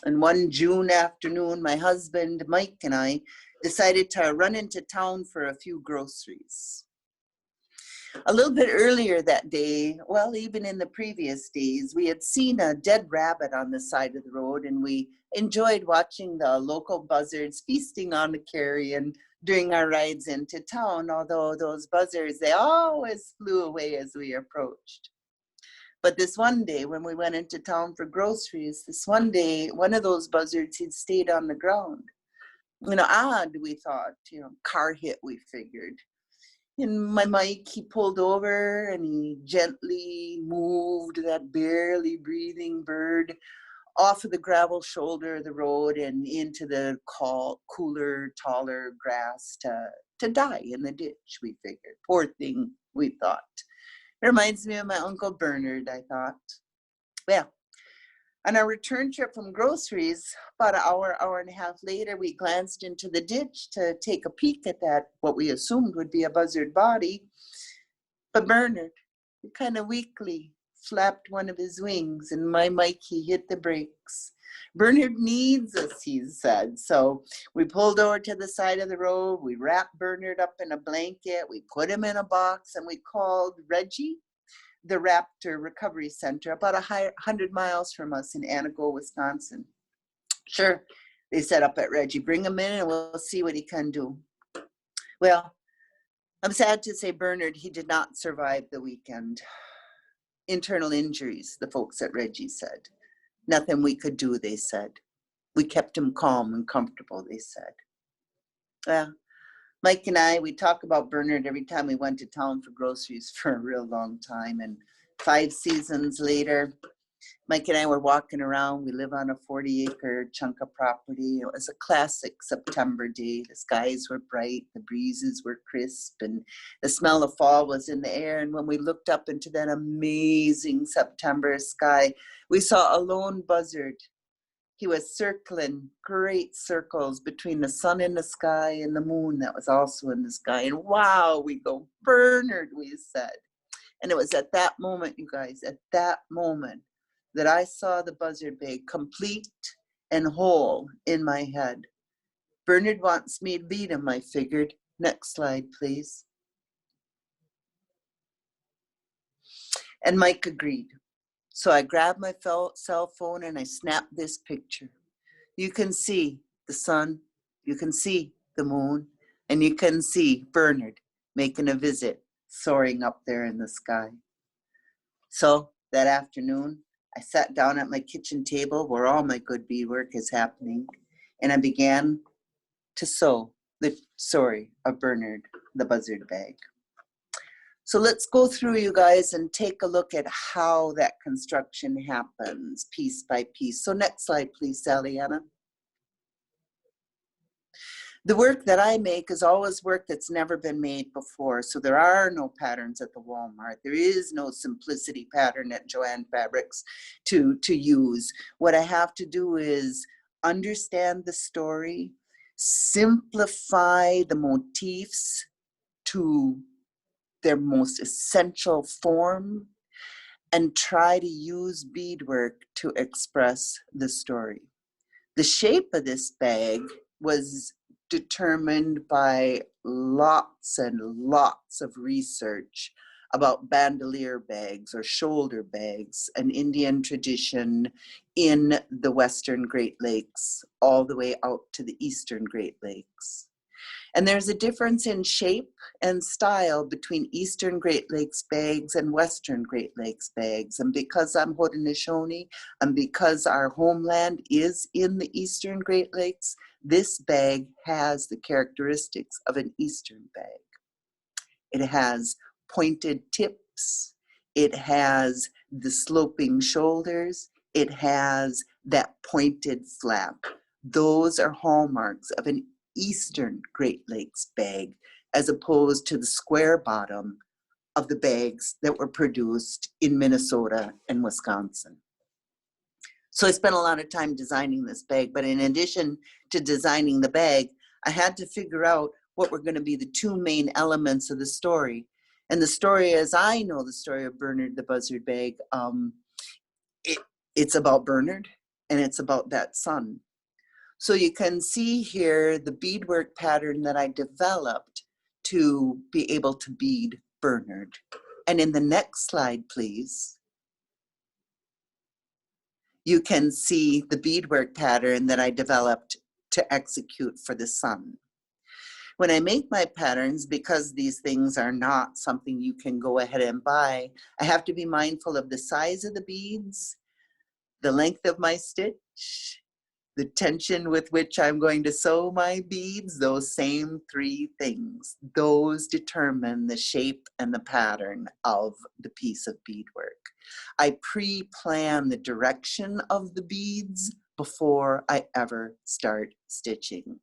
And one June afternoon, my husband, Mike, and I decided to run into town for a few groceries. A little bit earlier that day, well, even in the previous days, we had seen a dead rabbit on the side of the road, and we enjoyed watching the local buzzards feasting on the carrion during our rides into town, although those buzzards, they always flew away as we approached. But this one day, when we went into town for groceries, one of those buzzards had stayed on the ground. Odd, we thought, car hit, we figured. And my Mike, he pulled over and he gently moved that barely breathing bird off of the gravel shoulder of the road and into the cooler, taller grass to die in the ditch, we figured. Poor thing, we thought. It reminds me of my Uncle Bernard, I thought. Well, on our return trip from groceries, about an hour and a half later, we glanced into the ditch to take a peek at that, what we assumed would be a buzzard body. But Bernard, kind of weakly, flapped one of his wings, and my Mike, he hit the brakes. Bernard needs us, he said. So we pulled over to the side of the road, we wrapped Bernard up in a blanket, we put him in a box, and we called Reggie, the Raptor Recovery Center, about 100 miles from us in Antigo, Wisconsin. Sure, they said up at Reggie, bring him in and we'll see what he can do. Well, I'm sad to say Bernard, he did not survive the weekend. Internal injuries, the folks at Reggie said. Nothing we could do, they said. We kept him calm and comfortable, they said. Well, Mike and I, we talk about Bernard every time we went to town for groceries for a real long time. And 5 seasons later, Mike and I were walking around. We live on a 40-acre chunk of property. It was a classic September day. The skies were bright, the breezes were crisp, and the smell of fall was in the air. And when we looked up into that amazing September sky, we saw a lone buzzard. He was circling great circles between the sun in the sky and the moon that was also in the sky. And wow, we go, Bernard, we said. And it was at that moment, you guys, at that moment, that I saw the buzzard bag complete and whole in my head. Bernard wants me to beat him, I figured. Next slide, please. And Mike agreed. So I grabbed my cell phone and I snapped this picture. You can see the sun, you can see the moon, and you can see Bernard making a visit, soaring up there in the sky. So that afternoon, I sat down at my kitchen table where all my good beadwork is happening, and I began to sew the story of Bernard the buzzard bag. So let's go through, you guys, and take a look at how that construction happens piece by piece. So next slide, please, Sally Anna. The work that I make is always work that's never been made before. So there are no patterns at the Walmart. There is no simplicity pattern at Joann Fabrics to use. What I have to do is understand the story, simplify the motifs to their most essential form, and try to use beadwork to express the story. The shape of this bag was determined by lots and lots of research about bandolier bags or shoulder bags, an Indian tradition in the Western Great Lakes, all the way out to the Eastern Great Lakes. And there's a difference in shape and style between Eastern Great Lakes bags and Western Great Lakes bags. And because I'm Haudenosaunee, and because our homeland is in the Eastern Great Lakes, this bag has the characteristics of an Eastern bag. It has pointed tips. It has the sloping shoulders. It has that pointed flap. Those are hallmarks of an Eastern Great Lakes bag, as opposed to the square bottom of the bags that were produced in Minnesota and Wisconsin. So I spent a lot of time designing this bag, but in addition to designing the bag, I had to figure out what were going to be the two main elements of the story. And the story, as I know the story of Bernard the buzzard bag, it's about Bernard and it's about that sun. So you can see here the beadwork pattern that I developed to be able to bead Bernard. And in the next slide, please, you can see the beadwork pattern that I developed to execute for the sun. When I make my patterns, because these things are not something you can go ahead and buy, I have to be mindful of the size of the beads, the length of my stitch, the tension with which I'm going to sew my beads. Those same three things, those determine the shape and the pattern of the piece of beadwork. I pre-plan the direction of the beads before I ever start stitching.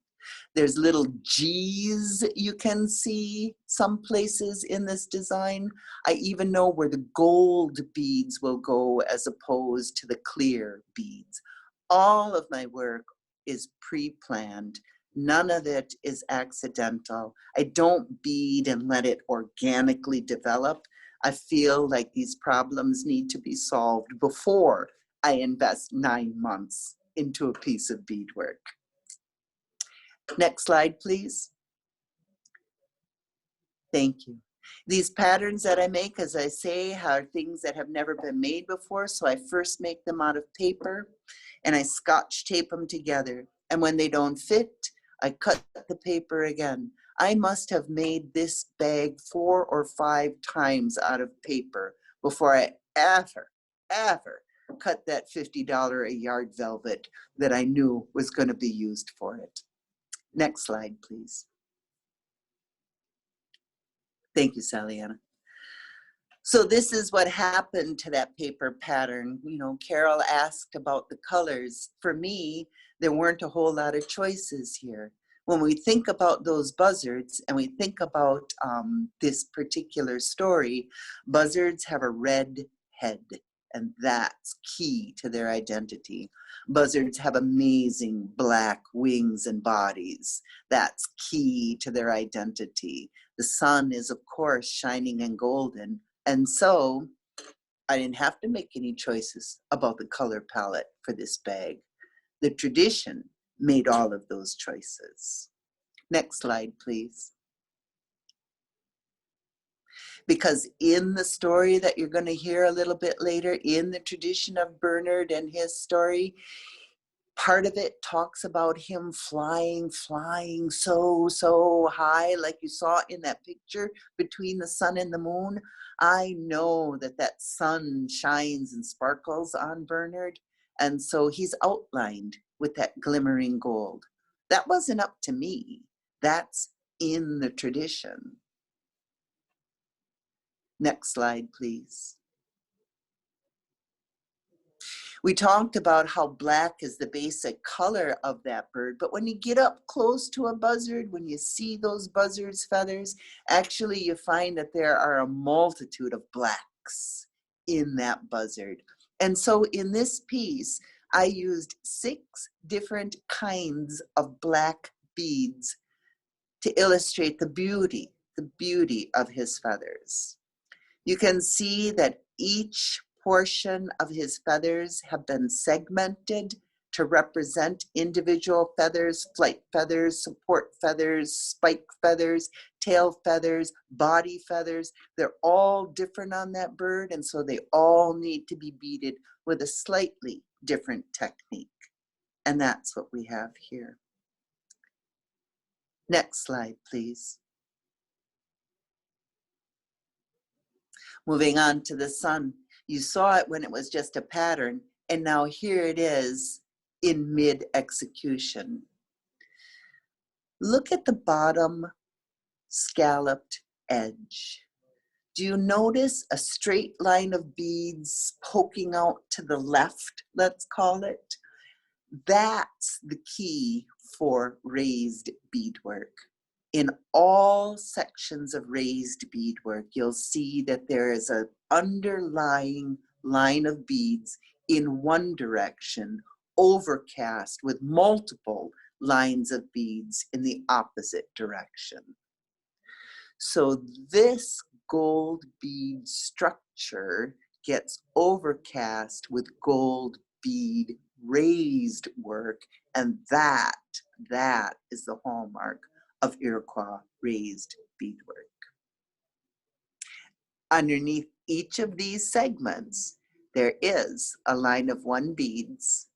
There's little G's you can see some places in this design. I even know where the gold beads will go as opposed to the clear beads. All of my work is pre-planned. None of it is accidental. I don't bead and let it organically develop. I feel like these problems need to be solved before I invest 9 months into a piece of beadwork. Next slide, please. Thank you. These patterns that I make, as I say, are things that have never been made before. So I first make them out of paper and I scotch tape them together. And when they don't fit, I cut the paper again. I must have made this bag 4 or 5 times out of paper before I ever cut that $50 a yard velvet that I knew was going to be used for it. Next slide, please. Thank you, Sally Anna. So this is what happened to that paper pattern. You know, Carol asked about the colors. For me, there weren't a whole lot of choices here. When we think about those buzzards and we think about this particular story, buzzards have a red head, and that's key to their identity. Buzzards have amazing black wings and bodies. That's key to their identity. The sun is, of course, shining and golden. And so I didn't have to make any choices about the color palette for this bag. The tradition made all of those choices. Next slide, please. Because in the story that you're going to hear a little bit later, in the tradition of Bernard and his story, Part of it talks about him flying so high, like you saw in that picture between the sun and the moon. I know that that sun shines and sparkles on Bernard, and so he's outlined with that glimmering gold. That wasn't up to me. That's in the tradition. Next slide, please. We talked about how black is the basic color of that bird, but when you get up close to a buzzard, when you see those buzzards' feathers, actually you find that there are a multitude of blacks in that buzzard. And so in this piece, I used 6 different kinds of black beads to illustrate the beauty of his feathers. You can see that each portion of his feathers have been segmented to represent individual feathers, flight feathers, support feathers, spike feathers, tail feathers, body feathers. They're all different on that bird, and so they all need to be beaded with a slightly different technique. And that's what we have here. Next slide, please. Moving on to the sun. You saw it when it was just a pattern, and now here it is in mid-execution. Look at the bottom scalloped edge. Do you notice a straight line of beads poking out to the left, let's call it? That's the key for raised beadwork. In all sections of raised beadwork, you'll see that there is an underlying line of beads in one direction, overcast with multiple lines of beads in the opposite direction. So this gold bead structure gets overcast with gold bead raised work, and that is the hallmark of Iroquois raised beadwork. Underneath each of these segments, there is a line of 1 beads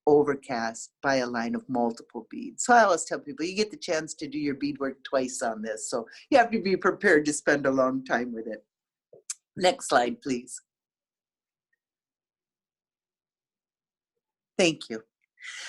overcast by a line of multiple beads. So I always tell people, you get the chance to do your beadwork twice on this, so you have to be prepared to spend a long time with it. Next slide, please. Thank you.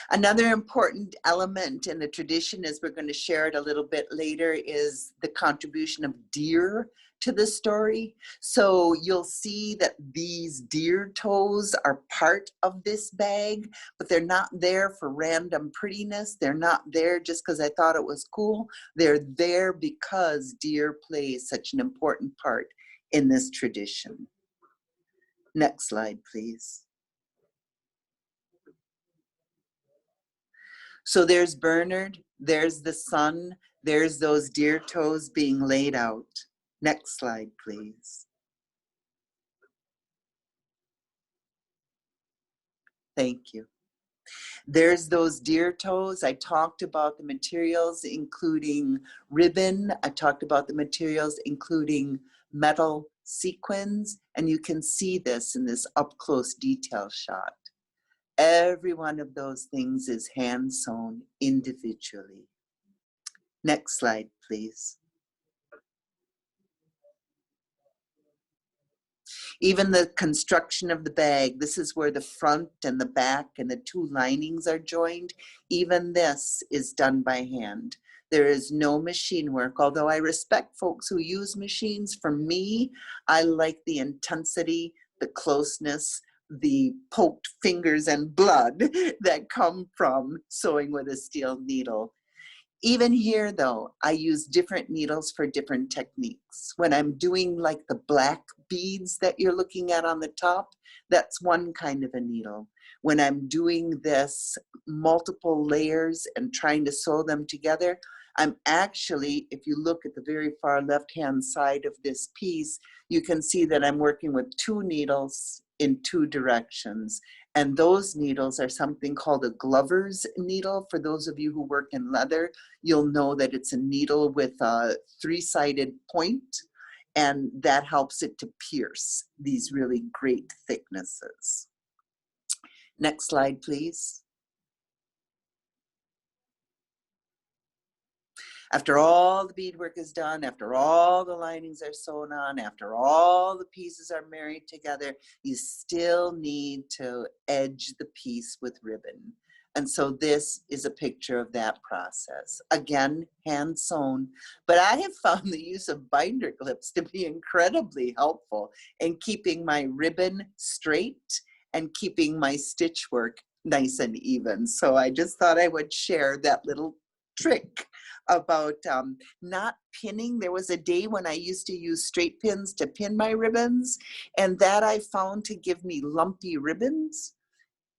Another important element in the tradition, as we're going to share it a little bit later, is the contribution of deer to the story. So you'll see that these deer toes are part of this bag, but they're not there for random prettiness. They're not there just because I thought it was cool. They're there because deer play such an important part in this tradition. Next slide, please. So there's Bernard, there's the sun, there's those deer toes being laid out. Next slide, please. Thank you. There's those deer toes. I talked about the materials, including ribbon. I talked about the materials, including metal sequins, and you can see this in this up-close detail shot. Every one of those things is hand sewn individually. Next slide, please. Even the construction of the bag, this is where the front and the back and the 2 linings are joined. Even this is done by hand. There is no machine work, although I respect folks who use machines. For me, I like the intensity, the closeness, the poked fingers and blood that come from sewing with a steel needle. Even here though, I use different needles for different techniques. When I'm doing like the black beads that you're looking at on the top, that's one kind of a needle. When I'm doing this multiple layers and trying to sew them together, I'm actually, if you look at the very far left-hand side of this piece, you can see that I'm working with 2 needles in 2 directions. And those needles are something called a Glover's needle. For those of you who work in leather, you'll know that it's a needle with a 3-sided point, and that helps it to pierce these really great thicknesses. Next slide, please. After all the beadwork is done, after all the linings are sewn on, after all the pieces are married together, you still need to edge the piece with ribbon. And so this is a picture of that process. Again, hand sewn, but I have found the use of binder clips to be incredibly helpful in keeping my ribbon straight and keeping my stitch work nice and even. So I just thought I would share that little trick about not pinning. There was a day when I used to use straight pins to pin my ribbons, and that I found to give me lumpy ribbons.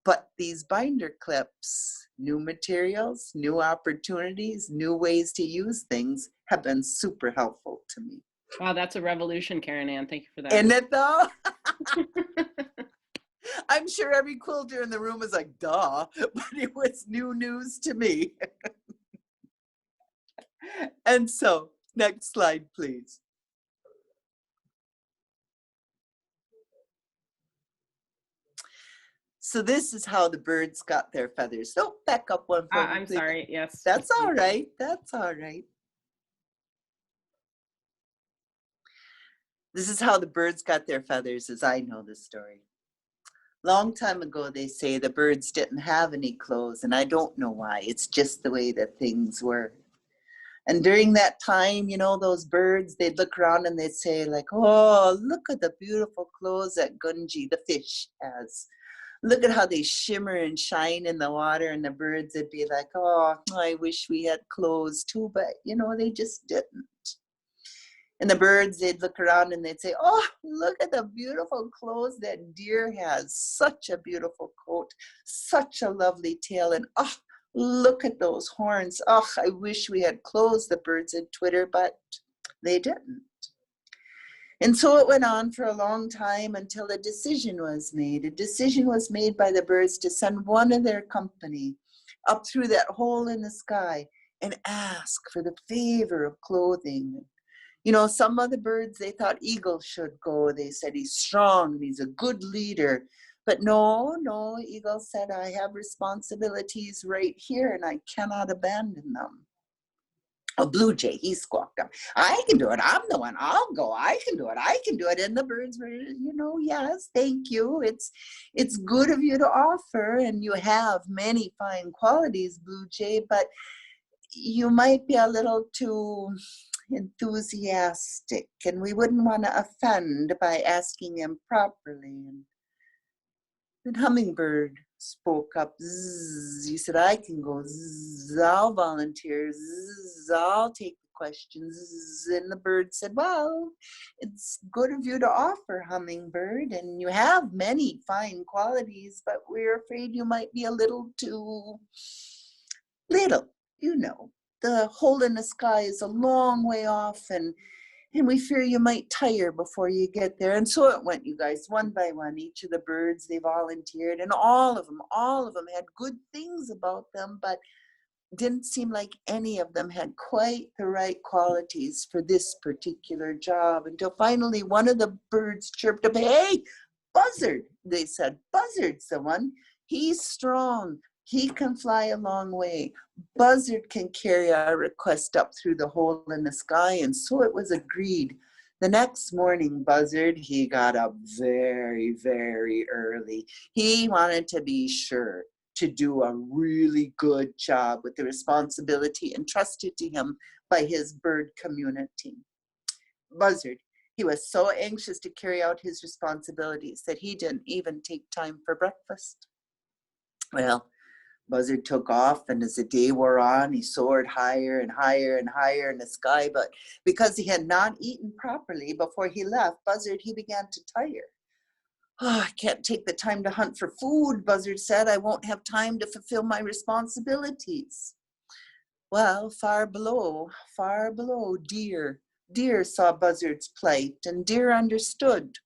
But these binder clips, new materials, new opportunities, new ways to use things have been super helpful to me. Wow, that's a revolution, Karen Ann. Thank you for that. Isn't it though? I'm sure every quilter in the room is like, duh, but it was new news to me. And so, next slide, please. So this is how the birds got their feathers. So back up one for me, I'm please. sorry, yes. That's all right, that's all right. This is how the birds got their feathers as I know the story. Long time ago, they say the birds didn't have any clothes, and I don't know why. It's just the way that things were. And during that time, you know, those birds, they'd look around and they'd say like, oh, look at the beautiful clothes that Gunji, the fish, has. Look at how they shimmer and shine in the water, and the birds would be like, oh, I wish we had clothes too, but you know, they just didn't. And the birds, they'd look around and they'd say, oh, look at the beautiful clothes that deer has. Such a beautiful coat, such a lovely tail, and oh, look at those horns. Oh, I wish we had clothes, the birds would twitter, but they didn't. And so it went on for a long time until a decision was made. A decision was made by the birds to send one of their company up through that hole in the sky and ask for the favor of clothing. You know, some of the birds, they thought Eagle should go. They said he's strong and he's a good leader. But no, Eagle said, I have responsibilities right here and I cannot abandon them. A blue jay, he squawked up, I can do it, I'm the one, I'll go, I can do it. And the birds were, you know, yes, thank you. It's good of you to offer, and you have many fine qualities, blue jay, but you might be a little too enthusiastic, and we wouldn't want to offend by asking him properly. And then Hummingbird spoke up. Zzz, he said, I can go. Zzz, I'll volunteer. Zzz, I'll take the questions. Zzz. And the bird said, well, it's good of you to offer, Hummingbird, and you have many fine qualities, but we're afraid you might be a little too little, you know. The hole in the sky is a long way off, and we fear you might tire before you get there. And so it went, you guys, one by one. Each of the birds, they volunteered, and all of them had good things about them, but didn't seem like any of them had quite the right qualities for this particular job, until finally one of the birds chirped up, hey, Buzzard, they said. Buzzard's the one. He's strong. He can fly a long way. Buzzard can carry our request up through the hole in the sky. And so it was agreed. The next morning, Buzzard, he got up very, very early. He wanted to be sure to do a really good job with the responsibility entrusted to him by his bird community. Buzzard, he was so anxious to carry out his responsibilities that he didn't even take time for breakfast. Well, Buzzard took off, and as the day wore on, he soared higher and higher and higher in the sky. But because he had not eaten properly before he left, Buzzard, he began to tire. Oh, I can't take the time to hunt for food, Buzzard said. I won't have time to fulfill my responsibilities. Well, far below, Deer saw Buzzard's plight, and Deer understood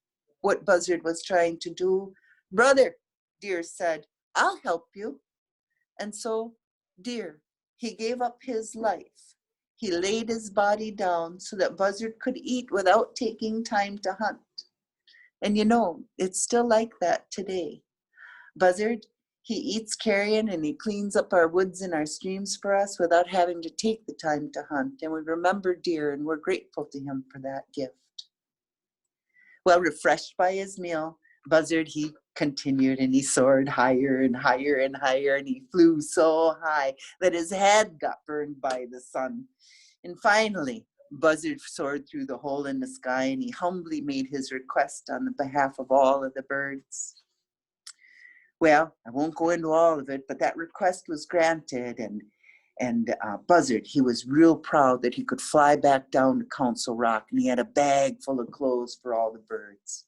what Buzzard was trying to do. Brother, Deer said, I'll help you. And so, Deer, he gave up his life. He laid his body down so that Buzzard could eat without taking time to hunt. And you know, it's still like that today. Buzzard, He eats carrion and he cleans up our woods and our streams for us without having to take the time to hunt. And we remember deer and we're grateful to him for that gift. Well, refreshed by his meal, Buzzard, he continued and he soared higher and higher and higher, and he flew so high that his head got burned by the sun. And finally, Buzzard soared through the hole in the sky and he humbly made his request on the behalf of all of the birds. Well, I won't go into all of it, but that request was granted, and Buzzard, he was real proud that he could fly back down to Council Rock, and he had a bag full of clothes for all the birds.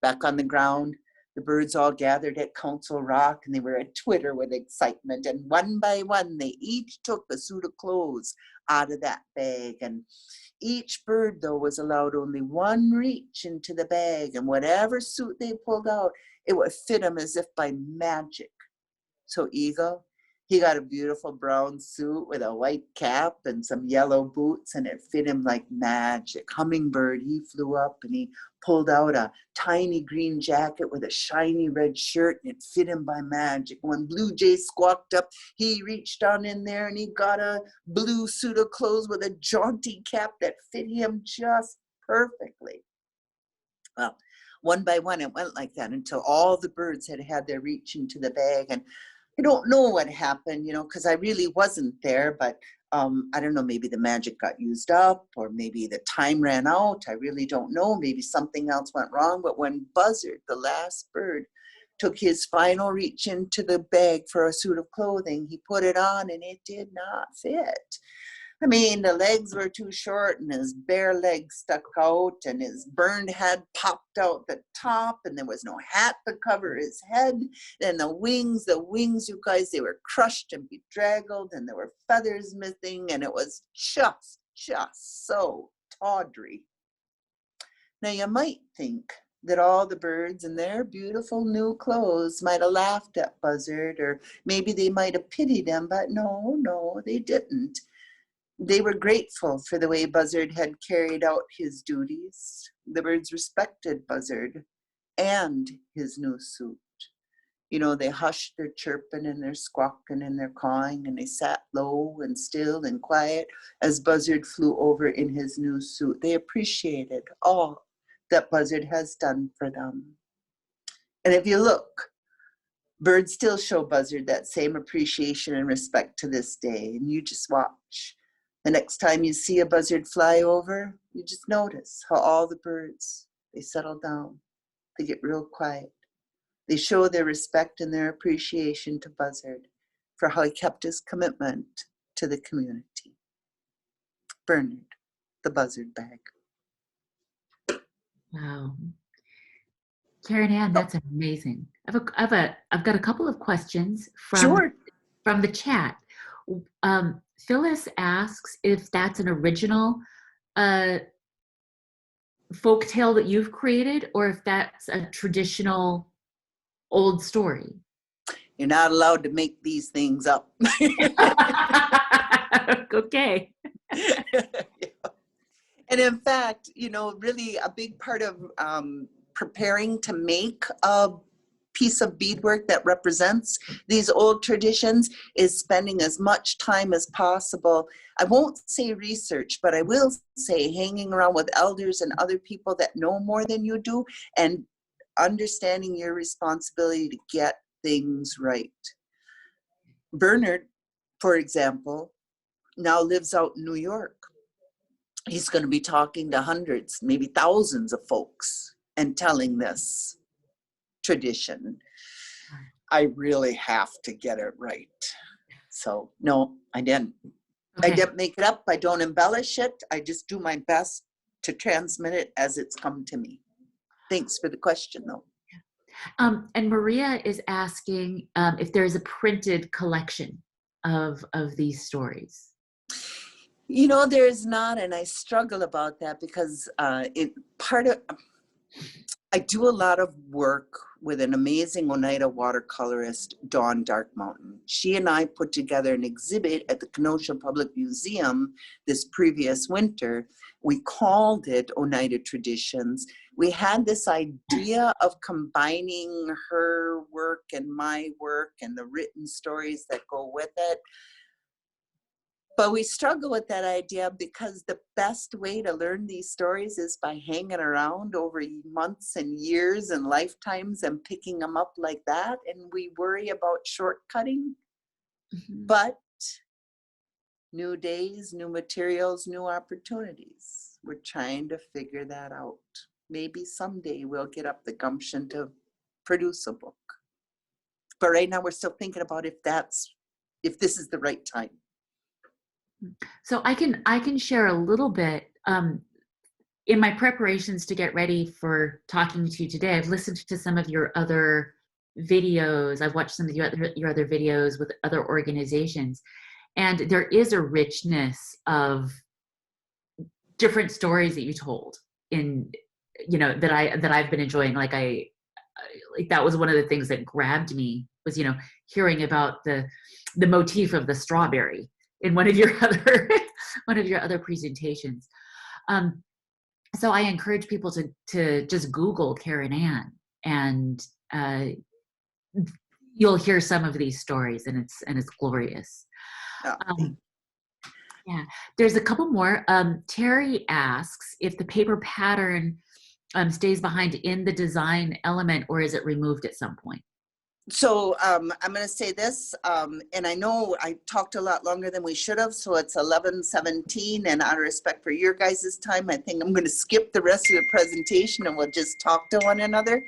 Back on the ground, the birds all gathered at Council Rock, and they were a twitter with excitement, and one by one, they each took a suit of clothes out of that bag, and each bird, though, was allowed only one reach into the bag, and whatever suit they pulled out, it would fit him as if by magic. So Eagle, he got a beautiful brown suit with a white cap and some yellow boots, and it fit him like magic. Hummingbird, he flew up and he pulled out a tiny green jacket with a shiny red shirt, and it fit him by magic. When Blue Jay squawked up, he reached down in there and he got a blue suit of clothes with a jaunty cap that fit him just perfectly. Well, one by one, it went like that until all the birds had had their reach into the bag. And I don't know what happened, because I really wasn't there, but I don't know, maybe the magic got used up, or maybe the time ran out. I really don't know. Maybe something else went wrong. But when Buzzard, the last bird, took his final reach into the bag for a suit of clothing, he put it on and it did not fit. I mean, the legs were too short and his bare legs stuck out and his burned head popped out the top, and there was no hat to cover his head. And the wings, you guys, they were crushed and bedraggled, and there were feathers missing, and it was just so tawdry. Now you might think that all the birds in their beautiful new clothes might have laughed at Buzzard, or maybe they might have pitied him, but no, they didn't. They were grateful for the way Buzzard had carried out his duties. The birds respected Buzzard and his new suit. They hushed their chirping and their squawking and their cawing, and they sat low and still and quiet as Buzzard flew over in his new suit. They appreciated all that Buzzard has done for them. And if you look, birds still show Buzzard that same appreciation and respect to this day, and you just watch. The next time you see a buzzard fly over, you just notice how all the birds, they settle down. They get real quiet. They show their respect and their appreciation to Buzzard for how he kept his commitment to the community. Bernard, the buzzard bag. Wow. Karen Ann, that's amazing. I've got a couple of questions from the chat. Phyllis asks if that's an original folk tale that you've created, or if that's a traditional old story. You're not allowed to make these things up. Okay. And in fact, really a big part of preparing to make a piece of beadwork that represents these old traditions is spending as much time as possible. I won't say research, but I will say hanging around with elders and other people that know more than you do, and understanding your responsibility to get things right. Bernard, for example, now lives out in New York. He's going to be talking to hundreds, maybe thousands of folks and telling this tradition. I really have to get it right. So no, I didn't. Okay. I didn't make it up. I don't embellish it. I just do my best to transmit it as it's come to me. Thanks for the question, though. And Maria is asking if there's a printed collection of these stories. There's not, and I struggle about that because I do a lot of work with an amazing Oneida watercolorist, Dawn Dark Mountain. She and I put together an exhibit at the Kenosha Public Museum this previous winter. We called it Oneida Traditions. we had this idea of combining her work and my work and the written stories that go with it. But we struggle with that idea because the best way to learn these stories is by hanging around over months and years and lifetimes and picking them up like that. And we worry about shortcutting. But new days, new materials, new opportunities. We're trying to figure that out. Maybe someday we'll get up the gumption to produce a book. But right now we're still thinking about if this is the right time. So I can share a little bit. In my preparations to get ready for talking to you today, I've listened to some of your other videos. I've watched some of your other videos with other organizations, and there is a richness of different stories that you told in, that I've been enjoying. Like that was one of the things that grabbed me was, hearing about the motif of the strawberry in one of your other presentations. So I encourage people to just Google Karen Ann, and you'll hear some of these stories, and it's glorious. Yeah, there's a couple more. Terry asks if the paper pattern stays behind in the design element, or is it removed at some point? So I'm going to say this, and I know I talked a lot longer than we should have, so it's 11:17, and out of respect for your guys' time, I think I'm going to skip the rest of the presentation and we'll just talk to one another.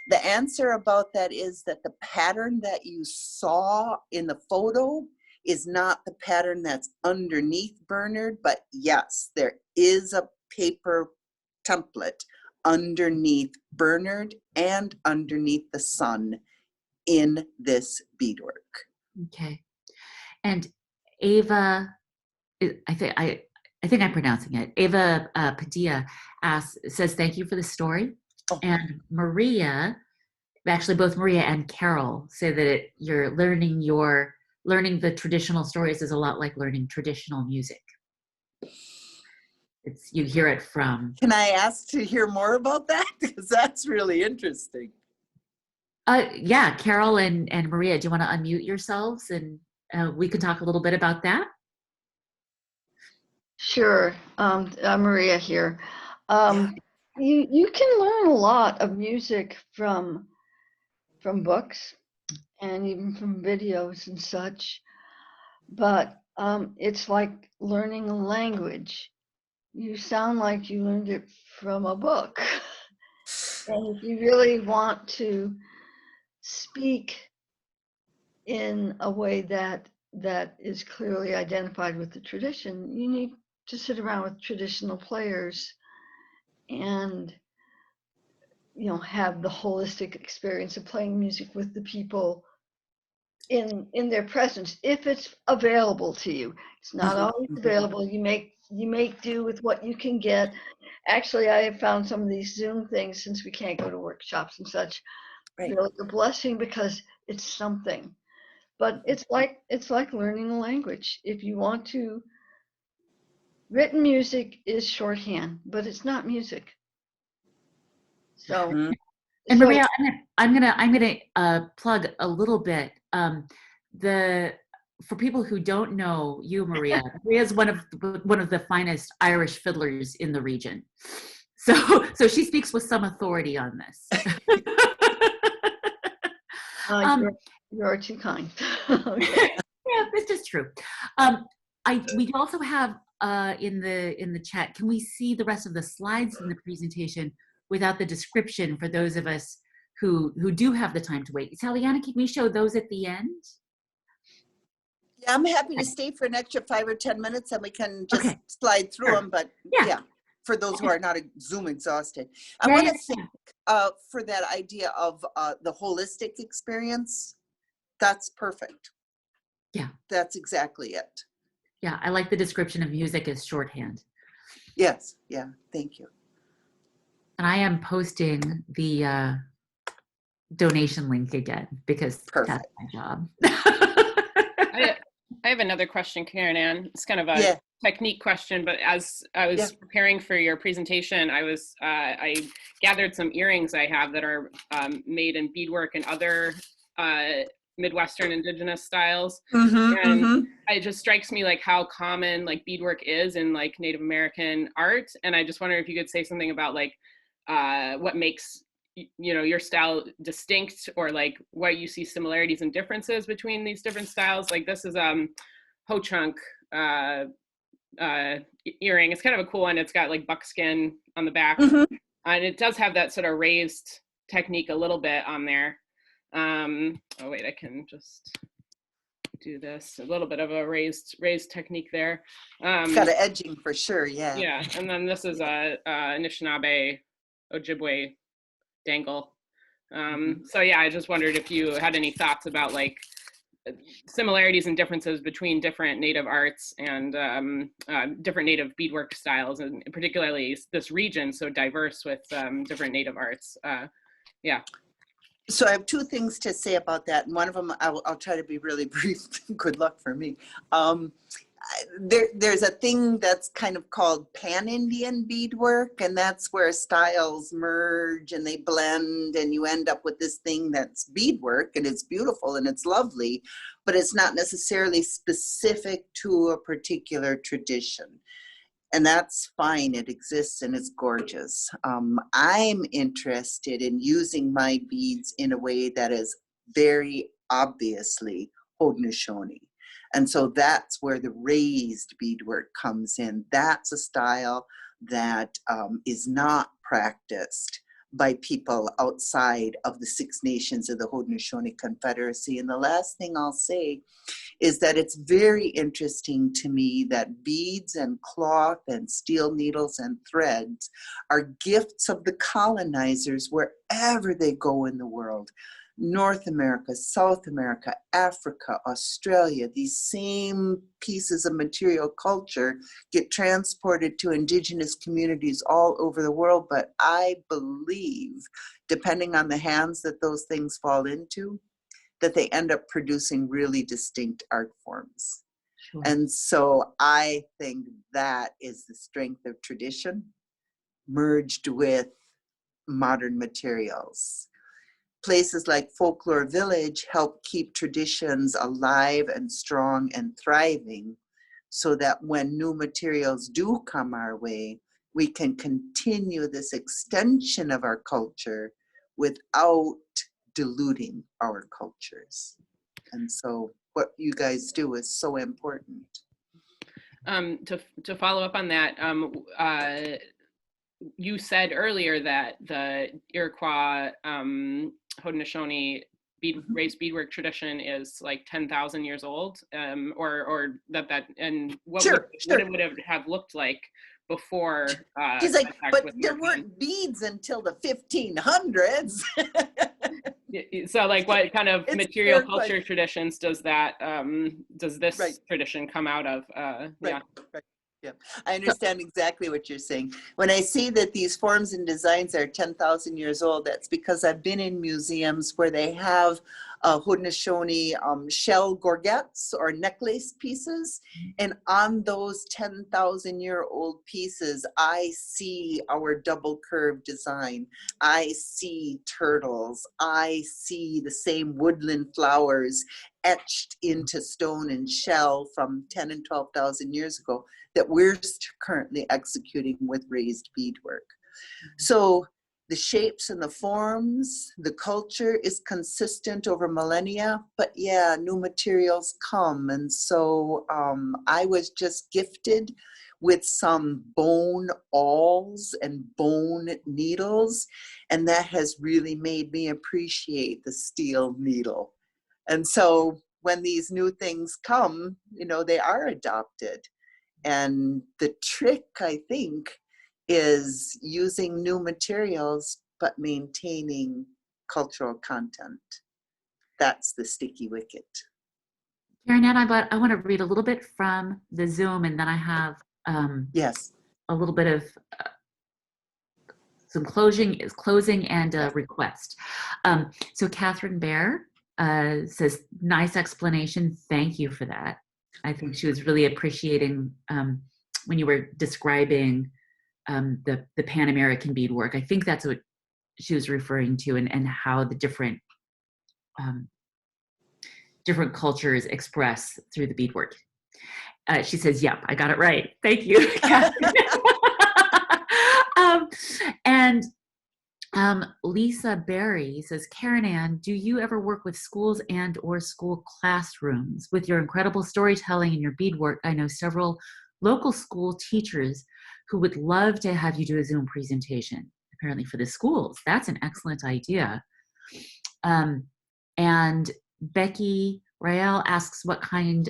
The answer about that is that the pattern that you saw in the photo is not the pattern that's underneath Bernard, but yes, there is a paper template underneath Bernard and underneath the sun in this beadwork. Okay. And Ava, I think I'm pronouncing it. Ava Padilla says, thank you for the story. Oh. And Maria, actually both Maria and Carol say that you're learning the traditional stories is a lot like learning traditional music. You hear it from. Can I ask to hear more about that? Because that's really interesting. Yeah, Carol and Maria, do you want to unmute yourselves and we can talk a little bit about that? Sure. I'm Maria here. You can learn a lot of music from books and even from videos and such, but it's like learning a language. You sound like you learned it from a book. And if you really want to speak in a way that is clearly identified with the tradition, you need to sit around with traditional players and have the holistic experience of playing music with the people in their presence, if it's available to you. It's not always available. You make do with what you can get. Actually, I have found some of these Zoom things, since we can't go to workshops and such, really a blessing, because it's something. But it's like learning a language. If you want to, written music is shorthand, but it's not music. So, and Maria, I'm gonna plug a little bit. For people who don't know you, Maria, Maria is one of the finest Irish fiddlers in the region. So she speaks with some authority on this. You're too kind. Okay. Yeah, this is true. We also have in the chat. Can we see the rest of the slides in the presentation without the description for those of us who do have the time to wait? Italiana, can we show those at the end? Yeah, I'm happy to stay for an extra 5 or 10 minutes and we can just slide through them, but yeah, for those who are not Zoom exhausted. I want to think for that idea of the holistic experience, that's perfect. Yeah. That's exactly it. Yeah, I like the description of music as shorthand. Yes, yeah, thank you. And I am posting the donation link again because that's my job. I have another question, Karen Ann. It's kind of a technique question, but as I was preparing for your presentation, I gathered some earrings I have that are made in beadwork and other Midwestern indigenous styles. And it just strikes me like how common like beadwork is in like Native American art. And I just wonder if you could say something about like what makes your style distinct, or like what you see similarities and differences between these different styles. Like this is ho chunk earring. It's kind of a cool one. It's got like buckskin on the back, and it does have that sort of raised technique a little bit on there. Oh wait, I can just do this. A little bit of a raised technique there. It's got an edging for sure, yeah. Yeah, and then this is a Anishinaabe Ojibwe dangle. So yeah, I just wondered if you had any thoughts about like similarities and differences between different Native arts and different Native beadwork styles, and particularly this region so diverse with different Native arts. Yeah. So I have two things to say about that, and one of them I'll try to be really brief. Good luck for me. There's a thing that's kind of called pan-Indian beadwork, and that's where styles merge and they blend, and you end up with this thing that's beadwork, and it's beautiful and it's lovely, but it's not necessarily specific to a particular tradition. And that's fine, it exists and it's gorgeous. I'm interested in using my beads in a way that is very obviously Haudenosaunee. And so that's where the raised beadwork comes in. That's a style that is not practiced by people outside of the Six Nations of the Haudenosaunee Confederacy. And the last thing I'll say is that it's very interesting to me that beads and cloth and steel needles and threads are gifts of the colonizers wherever they go in the world. North America, South America, Africa, Australia, these same pieces of material culture get transported to indigenous communities all over the world. But I believe, depending on the hands that those things fall into, that they end up producing really distinct art forms. Sure. And so I think that is the strength of tradition merged with modern materials. Places like Folklore Village help keep traditions alive and strong and thriving, so that when new materials do come our way, we can continue this extension of our culture without diluting our cultures. And so what you guys do is so important. To follow up on that, you said earlier that the Iroquois Haudenosaunee raised beadwork tradition is like 10,000 years old, or that and what sure, what it would have looked like before. He's like, but there weren't beads until the 1500s. So like what kind of material culture traditions does this tradition come out of? Yeah. Yeah, I understand exactly what you're saying. When I say that these forms and designs are 10,000 years old, that's because I've been in museums where they have Haudenosaunee shell gorgets or necklace pieces. And on those 10,000-year-old pieces, I see our double curved design. I see turtles. I see the same woodland flowers etched into stone and shell from 10 and 12,000 years ago that we're currently executing with raised beadwork. So the shapes and the forms, the culture is consistent over millennia, but yeah, new materials come. And so I was just gifted with some bone awls and bone needles, and that has really made me appreciate the steel needle. And so when these new things come, they are adopted. And the trick, I think, is using new materials, but maintaining cultural content. That's the sticky wicket. Karen Ann, I want to read a little bit from the Zoom, and then I have yes, a little bit of some closing and a request. So Catherine Bear says, nice explanation. Thank you for that. I think she was really appreciating when you were describing the Pan American beadwork. I think that's what she was referring to, and how the different different cultures express through the beadwork. She says, "Yep, I got it right. Thank you." And Lisa Berry says, "Karen Ann, do you ever work with schools and or school classrooms? With your incredible storytelling and your beadwork, I know several local school teachers who would love to have you do a Zoom presentation, apparently for the schools. That's an excellent idea." And Becky Rael asks, what kinds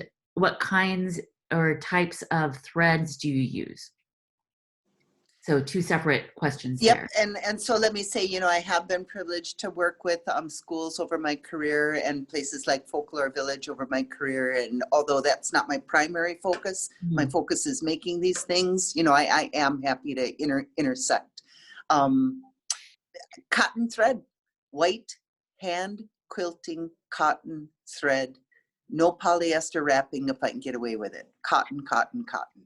or types of threads do you use? So 2 separate questions there. Yep, and so let me say, you know, I have been privileged to work with schools over my career and places like Folklore Village over my career. And although that's not my primary focus, my focus is making these things, you know, I am happy to intersect. Cotton thread, white hand quilting cotton thread, no polyester wrapping if I can get away with it. Cotton, cotton, cotton.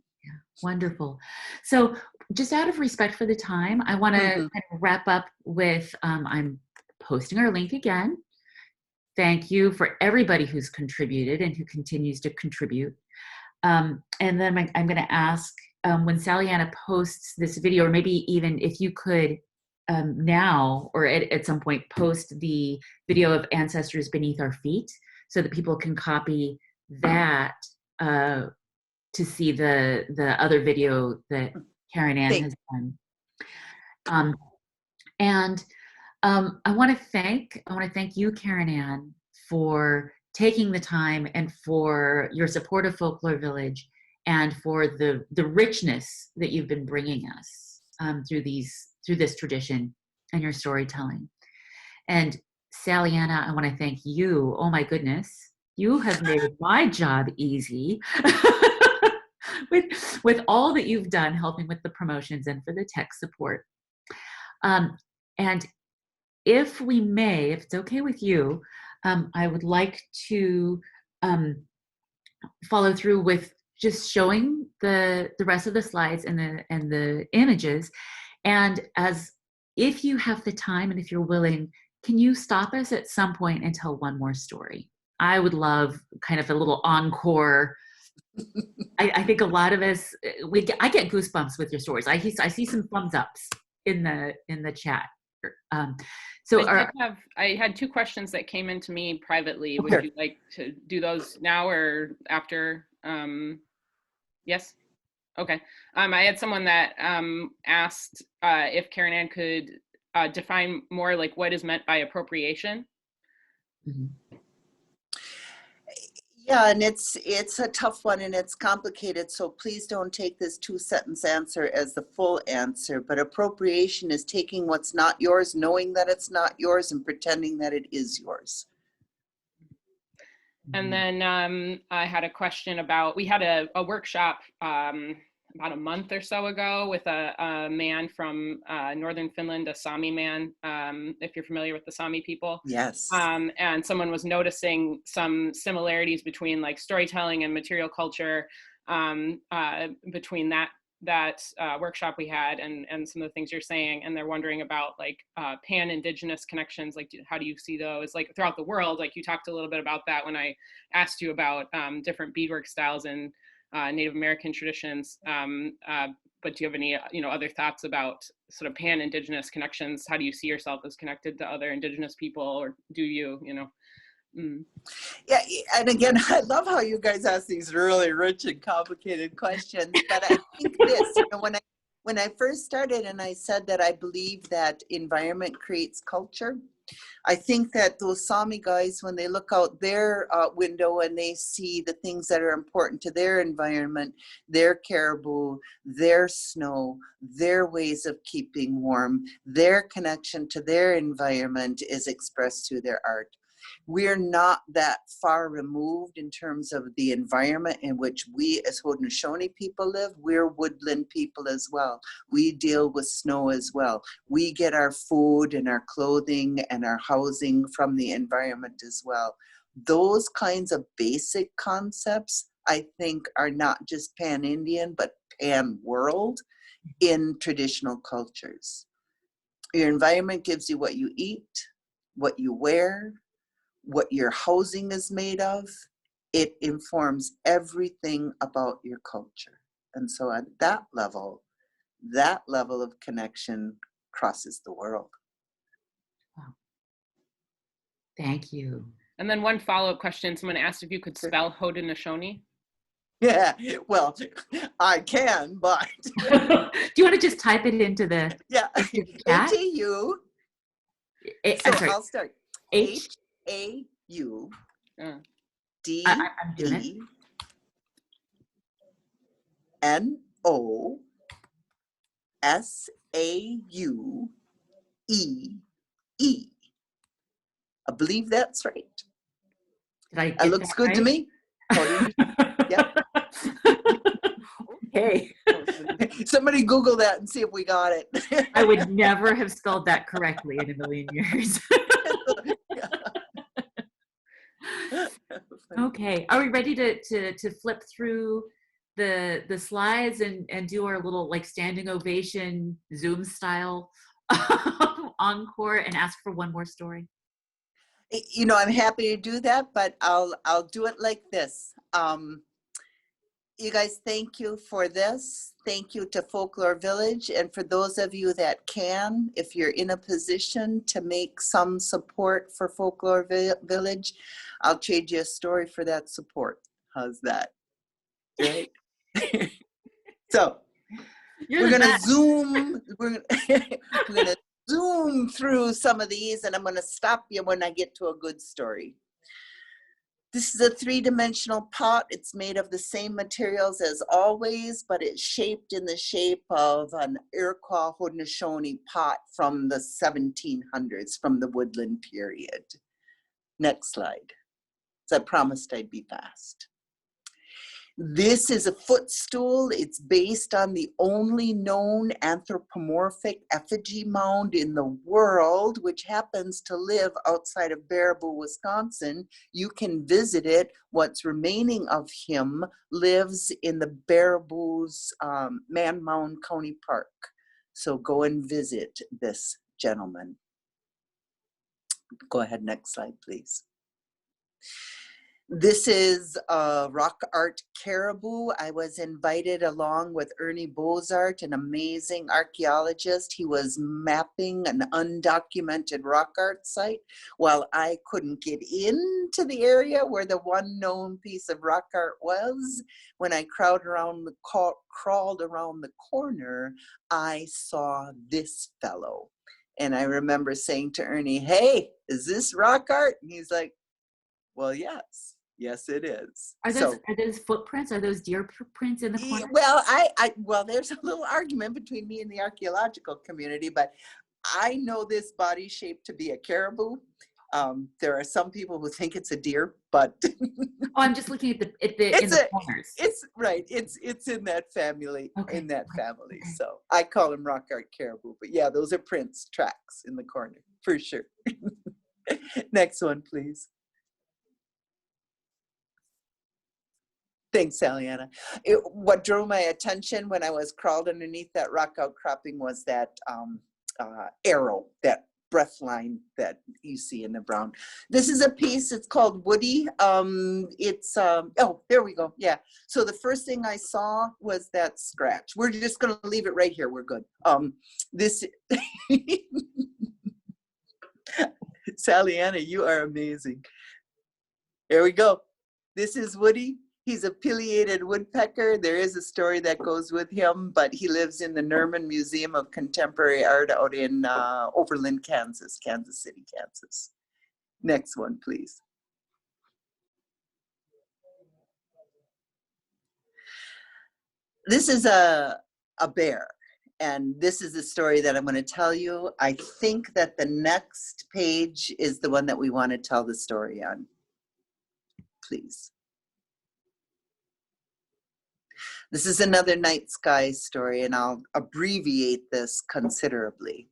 Wonderful. So just out of respect for the time, I want to kind of wrap up with, I'm posting our link again. Thank you for everybody who's contributed and who continues to contribute. And then I'm going to ask when Sally Anna posts this video, or maybe even if you could now or at some point post the video of Ancestors Beneath Our Feet so that people can copy that to see the other video that Karen Ann has done. And I want to thank you, Karen Ann, for taking the time and for your support of Folklore Village and for the richness that you've been bringing us through this tradition and your storytelling. And Sally Anna, I want to thank you. Oh my goodness, you have made my job easy. with all that you've done helping with the promotions and for the tech support. And if we may, if it's okay with you, I would like to follow through with just showing the rest of the slides and the images. And if you have the time and if you're willing, can you stop us at some point and tell one more story? I would love kind of a little encore. I think a lot of us, I get goosebumps with your stories. I see some thumbs ups in the chat. So I had 2 questions that came into me privately. Would you like to do those now or after? Yes? Okay. I had someone that asked if Karen Ann could define more like what is meant by appropriation. Yeah, and it's a tough one and it's complicated, so please don't take this 2-sentence answer as the full answer. But appropriation is taking what's not yours, knowing that it's not yours, and pretending that it is yours. And then I had a question about, we had a workshop about a month or so ago with a man from northern Finland, a Sami man, if you're familiar with the Sami people. Yes. And someone was noticing some similarities between like storytelling and material culture between that workshop we had and some of the things you're saying, and they're wondering about like pan-indigenous connections, like how do you see those like throughout the world? Like you talked a little bit about that when I asked you about different beadwork styles and Native American traditions, but do you have any other thoughts about sort of pan-indigenous connections? How do you see yourself as connected to other indigenous people, or do you Yeah, and again, I love how you guys ask these really rich and complicated questions, but I think this, when I first started and I said that I believe that environment creates culture, I think that those Sami guys, when they look out their window and they see the things that are important to their environment, their caribou, their snow, their ways of keeping warm, their connection to their environment is expressed through their art. We're not that far removed in terms of the environment in which we as Haudenosaunee people live. We're woodland people as well. We deal with snow as well. We get our food and our clothing and our housing from the environment as well. Those kinds of basic concepts I think, are not just pan-Indian, but pan-world in traditional cultures. Your environment gives you what you eat, what you wear, what your housing is made of. It informs everything about your culture. And so at that level of connection crosses the world. Wow. Thank you. And then one follow-up question. Someone asked if you could spell Haudenosaunee. Yeah, well, I can, but. Do you want to just type it into the, Yeah, into the chat? H-A-U. So I'll start. H-A-U. I'm doing it. D-N-O-S-A-U-E-E. I believe that's right. Did I That get looks that good right? to me. Yep. Okay. Somebody Google that and see if we got it. I would never have spelled that correctly in a million years. Okay, are we ready to flip through the slides and do our little like standing ovation Zoom style encore and ask for one more story? You know, I'm happy to do that, but I'll do it like this. You guys, thank you for this. Thank you to Folklore Village. And for those of you that can, if you're in a position to make some support for Folklore Village, I'll trade you a story for that support. How's that? Right? So we're gonna zoom. We're gonna zoom through some of these, and I'm gonna stop you when I get to a good story. This is a three-dimensional pot. It's made of the same materials as always, but it's shaped in the shape of an Iroquois Haudenosaunee pot from the 1700s, from the woodland period. Next slide. So I promised I'd be fast. This is a footstool. It's based on the only known anthropomorphic effigy mound in the world, which happens to live outside of Baraboo, Wisconsin. You can visit it. What's remaining of him lives in the Baraboo's Man Mound County Park. So go and visit this gentleman. Go ahead, next slide, please. This is rock art caribou. I was invited along with Ernie Bozart, an amazing archaeologist. He was mapping an undocumented rock art site while I couldn't get into the area where the one known piece of rock art was. When I crawled around the corner, I saw this fellow. And I remember saying to Ernie, "Hey, is this rock art?" And he's like, "Well, yes. Yes, it is." Are those footprints? Are those deer prints in the corner? Well, well, there's a little argument between me and the archaeological community, but I know this body shape to be a caribou. There are some people who think it's a deer, but oh, I'm just looking at the corners. It's right. It's in that family. Okay. In that family. Okay. So I call them rock art caribou, but yeah, those are prints, tracks in the corner for sure. Next one, please. Thanks, Saliana. What drew my attention when I was crawled underneath that rock outcropping was that arrow, that breath line that you see in the brown. This is a piece, it's called Woody. Oh, there we go, yeah. So the first thing I saw was that scratch. We're just gonna leave it right here, we're good. Saliana, you are amazing. Here we go. This is Woody. He's a pileated woodpecker. There is a story that goes with him, but he lives in the Nerman Museum of Contemporary Art out in Overland, Kansas City, Kansas. Next one, please. This is a bear, and this is the story that I'm going to tell you. I think that the next page is the one that we want to tell the story on. Please. This is another night sky story, and I'll abbreviate this considerably.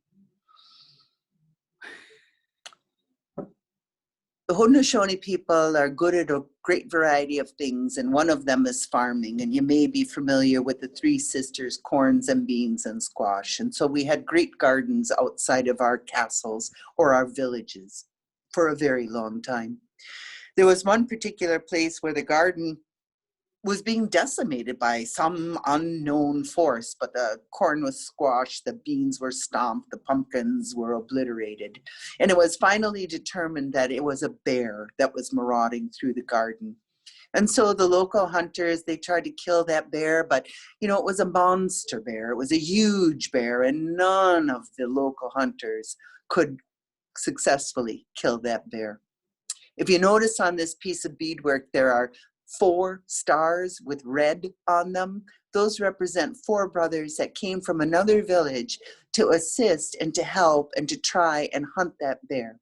The Haudenosaunee people are good at a great variety of things, and one of them is farming. And you may be familiar with the Three Sisters, corns and beans and squash. And so we had great gardens outside of our castles or our villages for a very long time. There was one particular place where the garden was being decimated by some unknown force, but the corn was squashed, the beans were stomped, the pumpkins were obliterated. And it was finally determined that it was a bear that was marauding through the garden. And so the local hunters, they tried to kill that bear, but you know, it was a monster bear. It was a huge bear, and none of the local hunters could successfully kill that bear. If you notice on this piece of beadwork, there are 4 stars with red on them. Those represent 4 brothers that came from another village to assist and to help and to try and hunt that bear.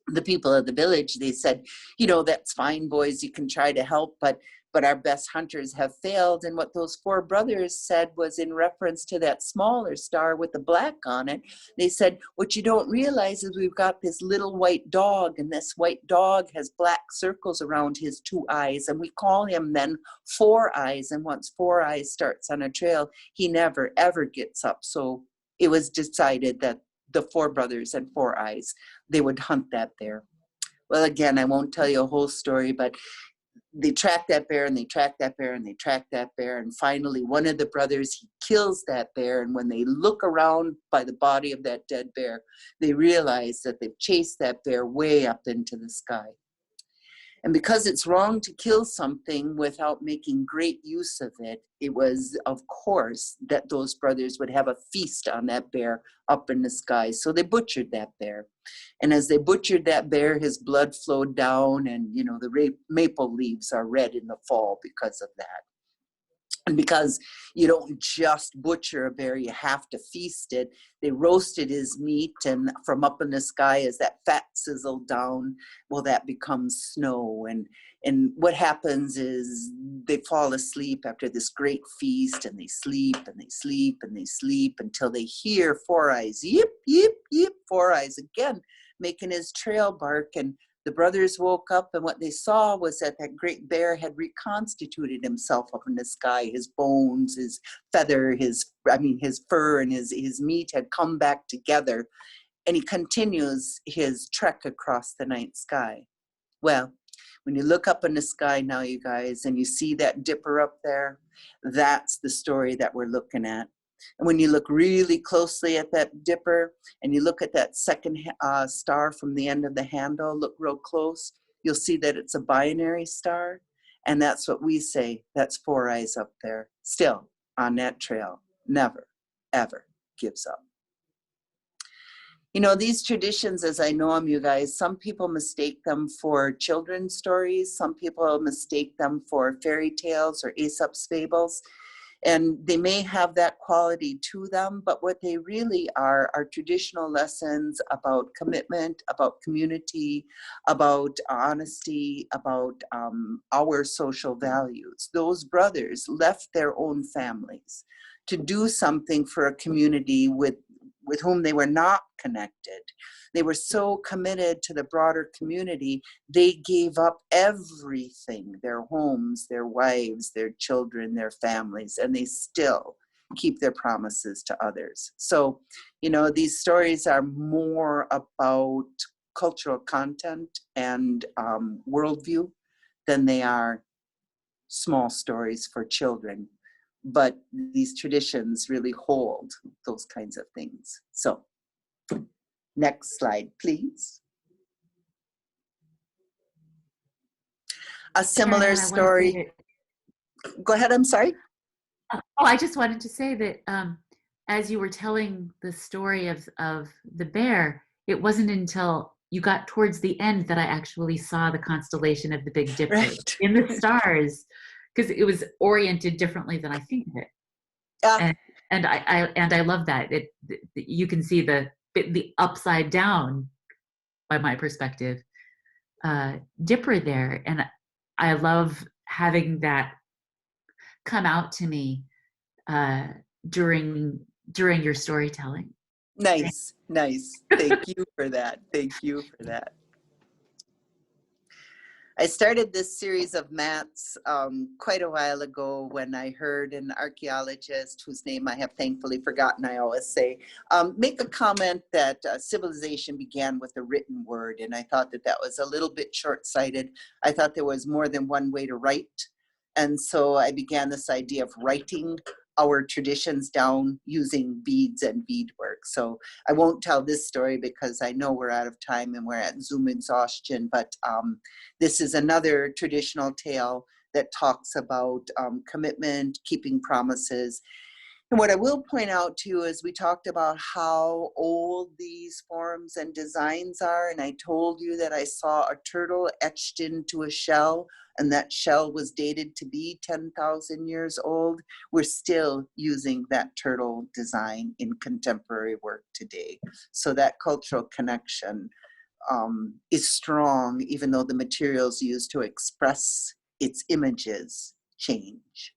The people of the village, they said, you know, that's fine, boys, you can try to help, but our best hunters have failed. And what those 4 brothers said was in reference to that smaller star with the black on it. They said, what you don't realize is we've got this little white dog, and this white dog has black circles around his 2 eyes, and we call him then 4 Eyes. And once 4 Eyes starts on a trail, he never ever gets up. So it was decided that the 4 brothers and 4 Eyes, they would hunt that bear. Well, again, I won't tell you a whole story, but they track that bear, and they track that bear, and they track that bear, and finally one of the brothers, he kills that bear. And when they look around by the body of that dead bear, they realize that they've chased that bear way up into the sky. And because it's wrong to kill something without making great use of it, it was, of course, that those brothers would have a feast on that bear up in the sky. So they butchered that bear. And as they butchered that bear, his blood flowed down, and, you know, the maple leaves are red in the fall because of that. And because you don't just butcher a bear, you have to feast it. They roasted his meat, and from up in the sky, as that fat sizzled down, well, that becomes snow. And what happens is they fall asleep after this great feast, and they sleep and they sleep and they sleep until they hear 4 Eyes, yip, yip, yip, 4 Eyes again, making his trail bark. And the brothers woke up, and what they saw was that that great bear had reconstituted himself up in the sky. His bones, his feather, his fur, and his meat had come back together. And he continues his trek across the night sky. Well, when you look up in the sky now, you guys, and you see that dipper up there, that's the story that we're looking at. And when you look really closely at that dipper, and you look at that second star from the end of the handle, look real close, you'll see that it's a binary star. And that's what we say, that's 4 Eyes up there, still on that trail, never, ever gives up. You know, these traditions, as I know them, you guys, some people mistake them for children's stories. Some people mistake them for fairy tales or Aesop's fables. And they may have that quality to them, but what they really are traditional lessons about commitment, about community, about honesty, about our social values. Those brothers left their own families to do something for a community with whom they were not connected. They were so committed to the broader community, they gave up everything, their homes, their wives, their children, their families, and they still keep their promises to others. So, you know, these stories are more about cultural content and worldview than they are small stories for children. But these traditions really hold those kinds of things. So, next slide, please. A similar story. Go ahead, I'm sorry. Oh, I just wanted to say that as you were telling the story of the bear, it wasn't until you got towards the end that I actually saw the constellation of the Big Dipper in the stars, because it was oriented differently than I think of it. And I love that. You can see the upside down, by my perspective, dipper there, and I love having that come out to me during your storytelling. Nice. Thank you for that. I started this series of mats quite a while ago when I heard an archaeologist whose name I have thankfully forgotten, I always say, make a comment that civilization began with a written word. And I thought that that was a little bit short-sighted. I thought there was more than one way to write. And so I began this idea of writing our traditions down using beads and beadwork. So I won't tell this story because I know we're out of time and we're at Zoom exhaustion, but this is another traditional tale that talks about commitment, keeping promises. And what I will point out too is we talked about how old these forms and designs are. And I told you that I saw a turtle etched into a shell, and that shell was dated to be 10,000 years old. We're still using that turtle design in contemporary work today. So that cultural connection is strong, even though the materials used to express its images change.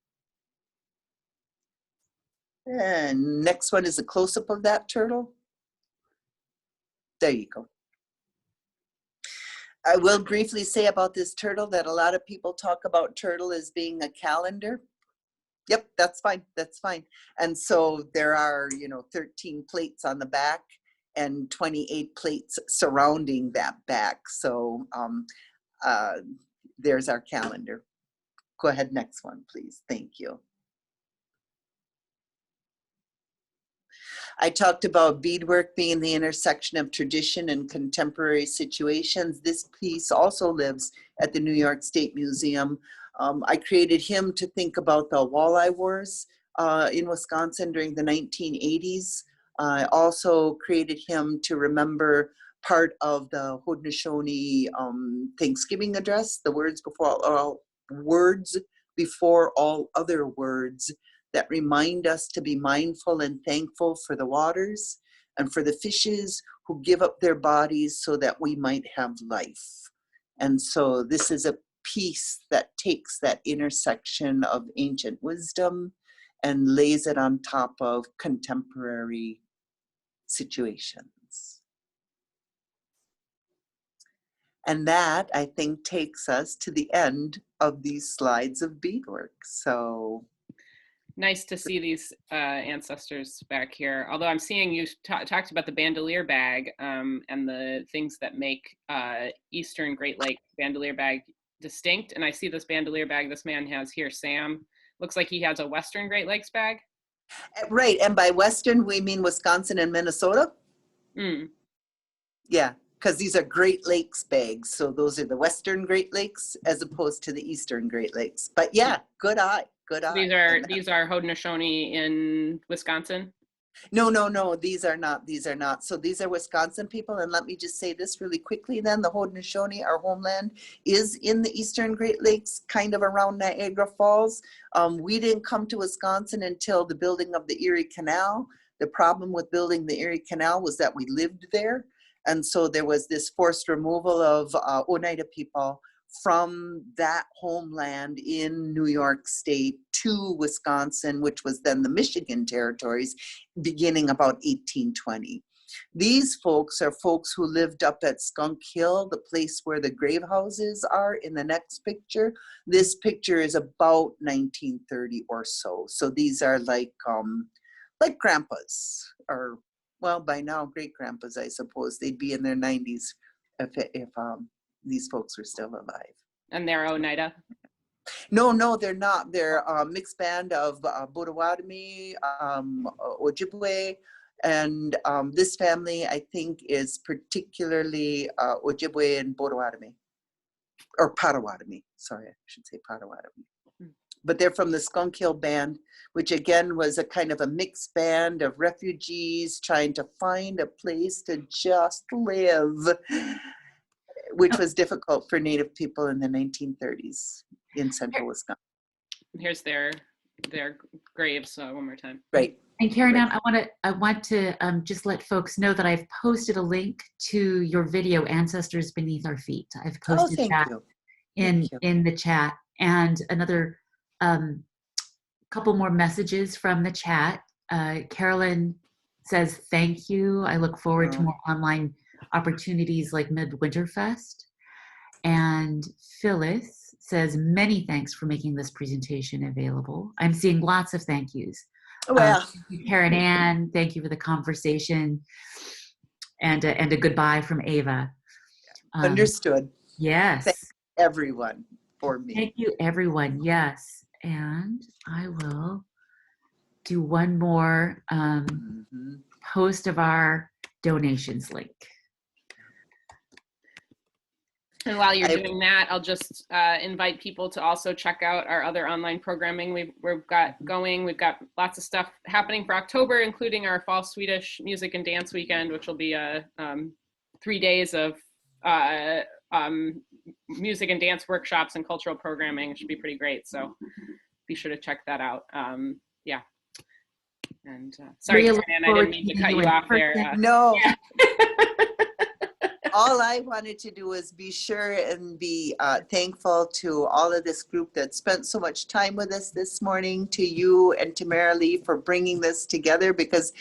And next one is a close-up of that turtle. There you go. I will briefly say about this turtle that a lot of people talk about turtle as being a calendar. Yep, that's fine, that's fine. And so there are, 13 plates on the back and 28 plates surrounding that back. So there's our calendar. Go ahead, next one, please. Thank you. I talked about beadwork being the intersection of tradition and contemporary situations. This piece also lives at the New York State Museum. I created him to think about the walleye wars in Wisconsin during the 1980s. I also created him to remember part of the Haudenosaunee Thanksgiving address, the words before all other words, that remind us to be mindful and thankful for the waters and for the fishes who give up their bodies so that we might have life. And so this is a piece that takes that intersection of ancient wisdom and lays it on top of contemporary situations. And that, I think, takes us to the end of these slides of beadwork. So nice to see these ancestors back here. Although I'm seeing you talked about the bandolier bag and the things that make Eastern Great Lake bandolier bag distinct. And I see this bandolier bag this man has here, Sam. Looks like he has a Western Great Lakes bag. Right, and by Western, we mean Wisconsin and Minnesota? Mm. Yeah, because these are Great Lakes bags. So those are the Western Great Lakes as opposed to the Eastern Great Lakes. But yeah, good eye. Good eye. These are Haudenosaunee in Wisconsin? No, these are not. So these are Wisconsin people. And let me just say this really quickly then. The Haudenosaunee, our homeland, is in the Eastern Great Lakes, kind of around Niagara Falls. We didn't come to Wisconsin until the building of the Erie Canal. The problem with building the Erie Canal was that we lived there. And so there was this forced removal of Oneida people from that homeland in New York State to Wisconsin, which was then the Michigan territories, beginning about 1820. These folks are folks who lived up at Skunk Hill, the place where the grave houses are in the next picture. This picture is about 1930 or so. So these are like grandpas, or well, by now great grandpas, I suppose. They'd be in their 90s if these folks were still alive. And they're Oneida? No, they're not. They're a mixed band of Potawatomi, Ojibwe, and this family, I think, is particularly Ojibwe and Potawatomi, or Potawatomi. Sorry, I should say Potawatomi. But they're from the Skunk Hill Band, which again was a kind of a mixed band of refugees trying to find a place to just live, which was difficult for Native people in the 1930s in central Wisconsin. Here's their graves one more time. Right. And Karen, I want to just let folks know that I've posted a link to your video, Ancestors Beneath Our Feet. I've posted that in the chat. And another couple more messages from the chat. Carolyn says, thank you. I look forward to more online opportunities like Midwinterfest. And Phyllis says, many thanks for making this presentation available. I'm seeing lots of thank yous. Well, Thank you, Karen Ann, thank you for the conversation. And a goodbye from Ava. understood. Yes. Thank everyone for me. Thank you, everyone. Yes. And I will do one more post of our donations link. And while you're doing that, I'll just invite people to also check out our other online programming we've got going. We've got lots of stuff happening for October, including our Fall Swedish Music and Dance Weekend, which will be 3 days of music and dance workshops and cultural programming. It should be pretty great. So be sure to check that out. Yeah. And sorry, Karen, I didn't mean to cut you off there. No. All I wanted to do was be sure and be thankful to all of this group that spent so much time with us this morning, to you and to Marilee for bringing this together, because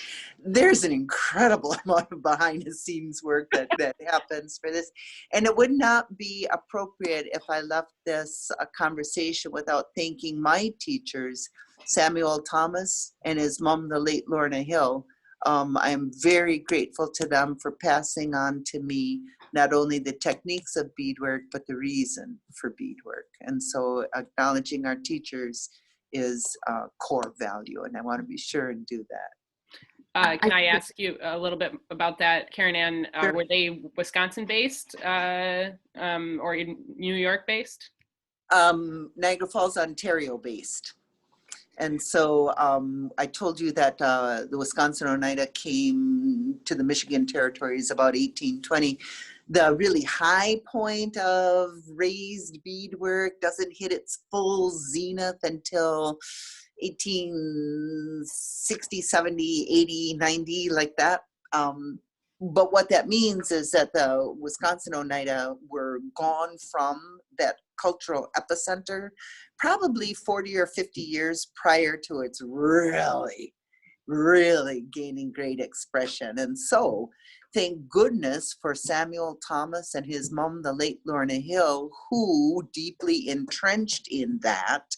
there's an incredible amount of behind the scenes work that happens for this. And it would not be appropriate if I left this conversation without thanking my teachers, Samuel Thomas and his mom, the late Lorna Hill. I'm very grateful to them for passing on to me not only the techniques of beadwork, but the reason for beadwork. And so acknowledging our teachers is a core value, and I want to be sure and do that. Can I ask you a little bit about that, Karen Ann? Sure. Were they Wisconsin-based or New York-based? Niagara Falls, Ontario-based. And so I told you that the Wisconsin Oneida came to the Michigan territories about 1820. The really high point of raised beadwork doesn't hit its full zenith until 1860, 70, 80, 90, like that. But what that means is that the Wisconsin Oneida were gone from that cultural epicenter probably 40 or 50 years prior to its really gaining great expression. And so thank goodness for Samuel Thomas and his mom, the late Lorna Hill, who deeply entrenched in that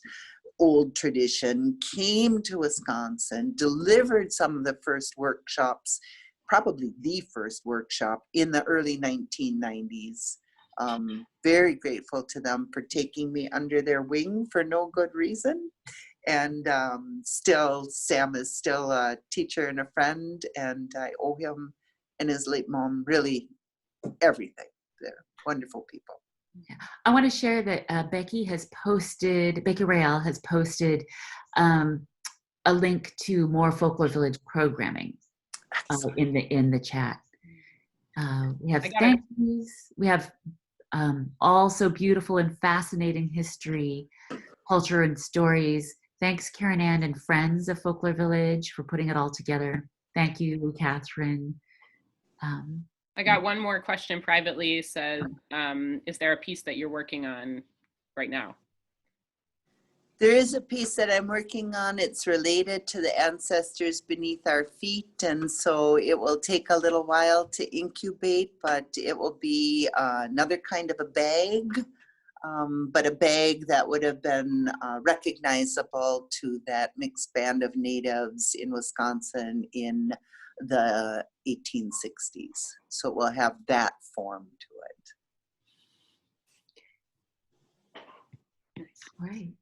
old tradition, came to Wisconsin, delivered some of the first workshops, probably the first workshop in the early 1990s. Very grateful to them for taking me under their wing for no good reason. And Sam is still a teacher and a friend, and I owe him and his late mom really everything. They're wonderful people. Yeah. I want to share that Becky Rael has posted a link to more Folklore Village programming in the chat. We have thank yous. We have also beautiful and fascinating history, culture, and stories. Thanks, Karen Ann and Friends of Folklore Village, for putting it all together. Thank you, Catherine. I got one more question privately. Said, is there a piece that you're working on right now? There is a piece that I'm working on. It's related to the ancestors beneath our feet, and so it will take a little while to incubate, but it will be another kind of a bag, but a bag that would have been recognizable to that mixed band of natives in Wisconsin in the 1860s. So it will have that form to it. Right.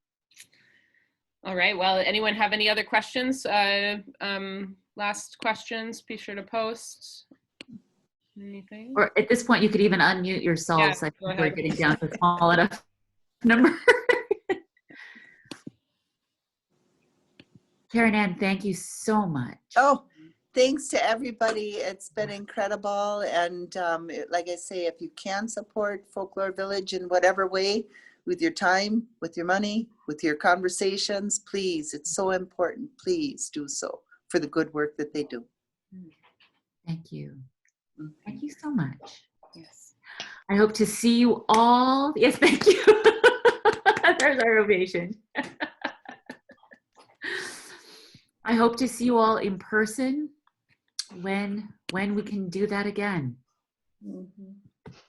All right. Well, anyone have any other questions? Last questions, be sure to post. Anything? Or at this point, you could even unmute yourselves. Yeah, I think we're getting down to a small enough number. Karen Ann, thank you so much. Oh, thanks to everybody. It's been incredible. And like I say, if you can support Folklore Village in whatever way, with your time, with your money, with your conversations, please, it's so important. Please do so for the good work that they do. Thank you. Thank you so much. Yes. I hope to see you all. Yes, thank you. There's our ovation. I hope to see you all in person when we can do that again.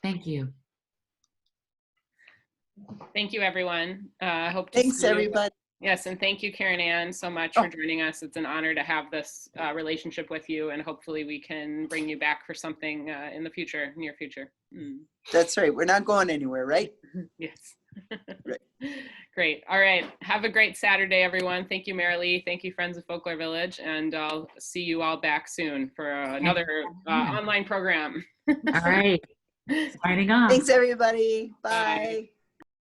Thank you. Thank you, everyone. I hope to Thanks, see you. everybody. Yes, and thank you, Karen Ann, so much Oh. for joining us. It's an honor to have this relationship with you, and hopefully we can bring you back for something in the future, near future. That's right. We're not going anywhere, right? Yes. Right. Great. All right. Have a great Saturday, everyone. Thank you, Marilee. Thank you, Friends of Folklore Village. And I'll see you all back soon for another online program. All right. Signing off. Thanks, everybody. Bye. Bye.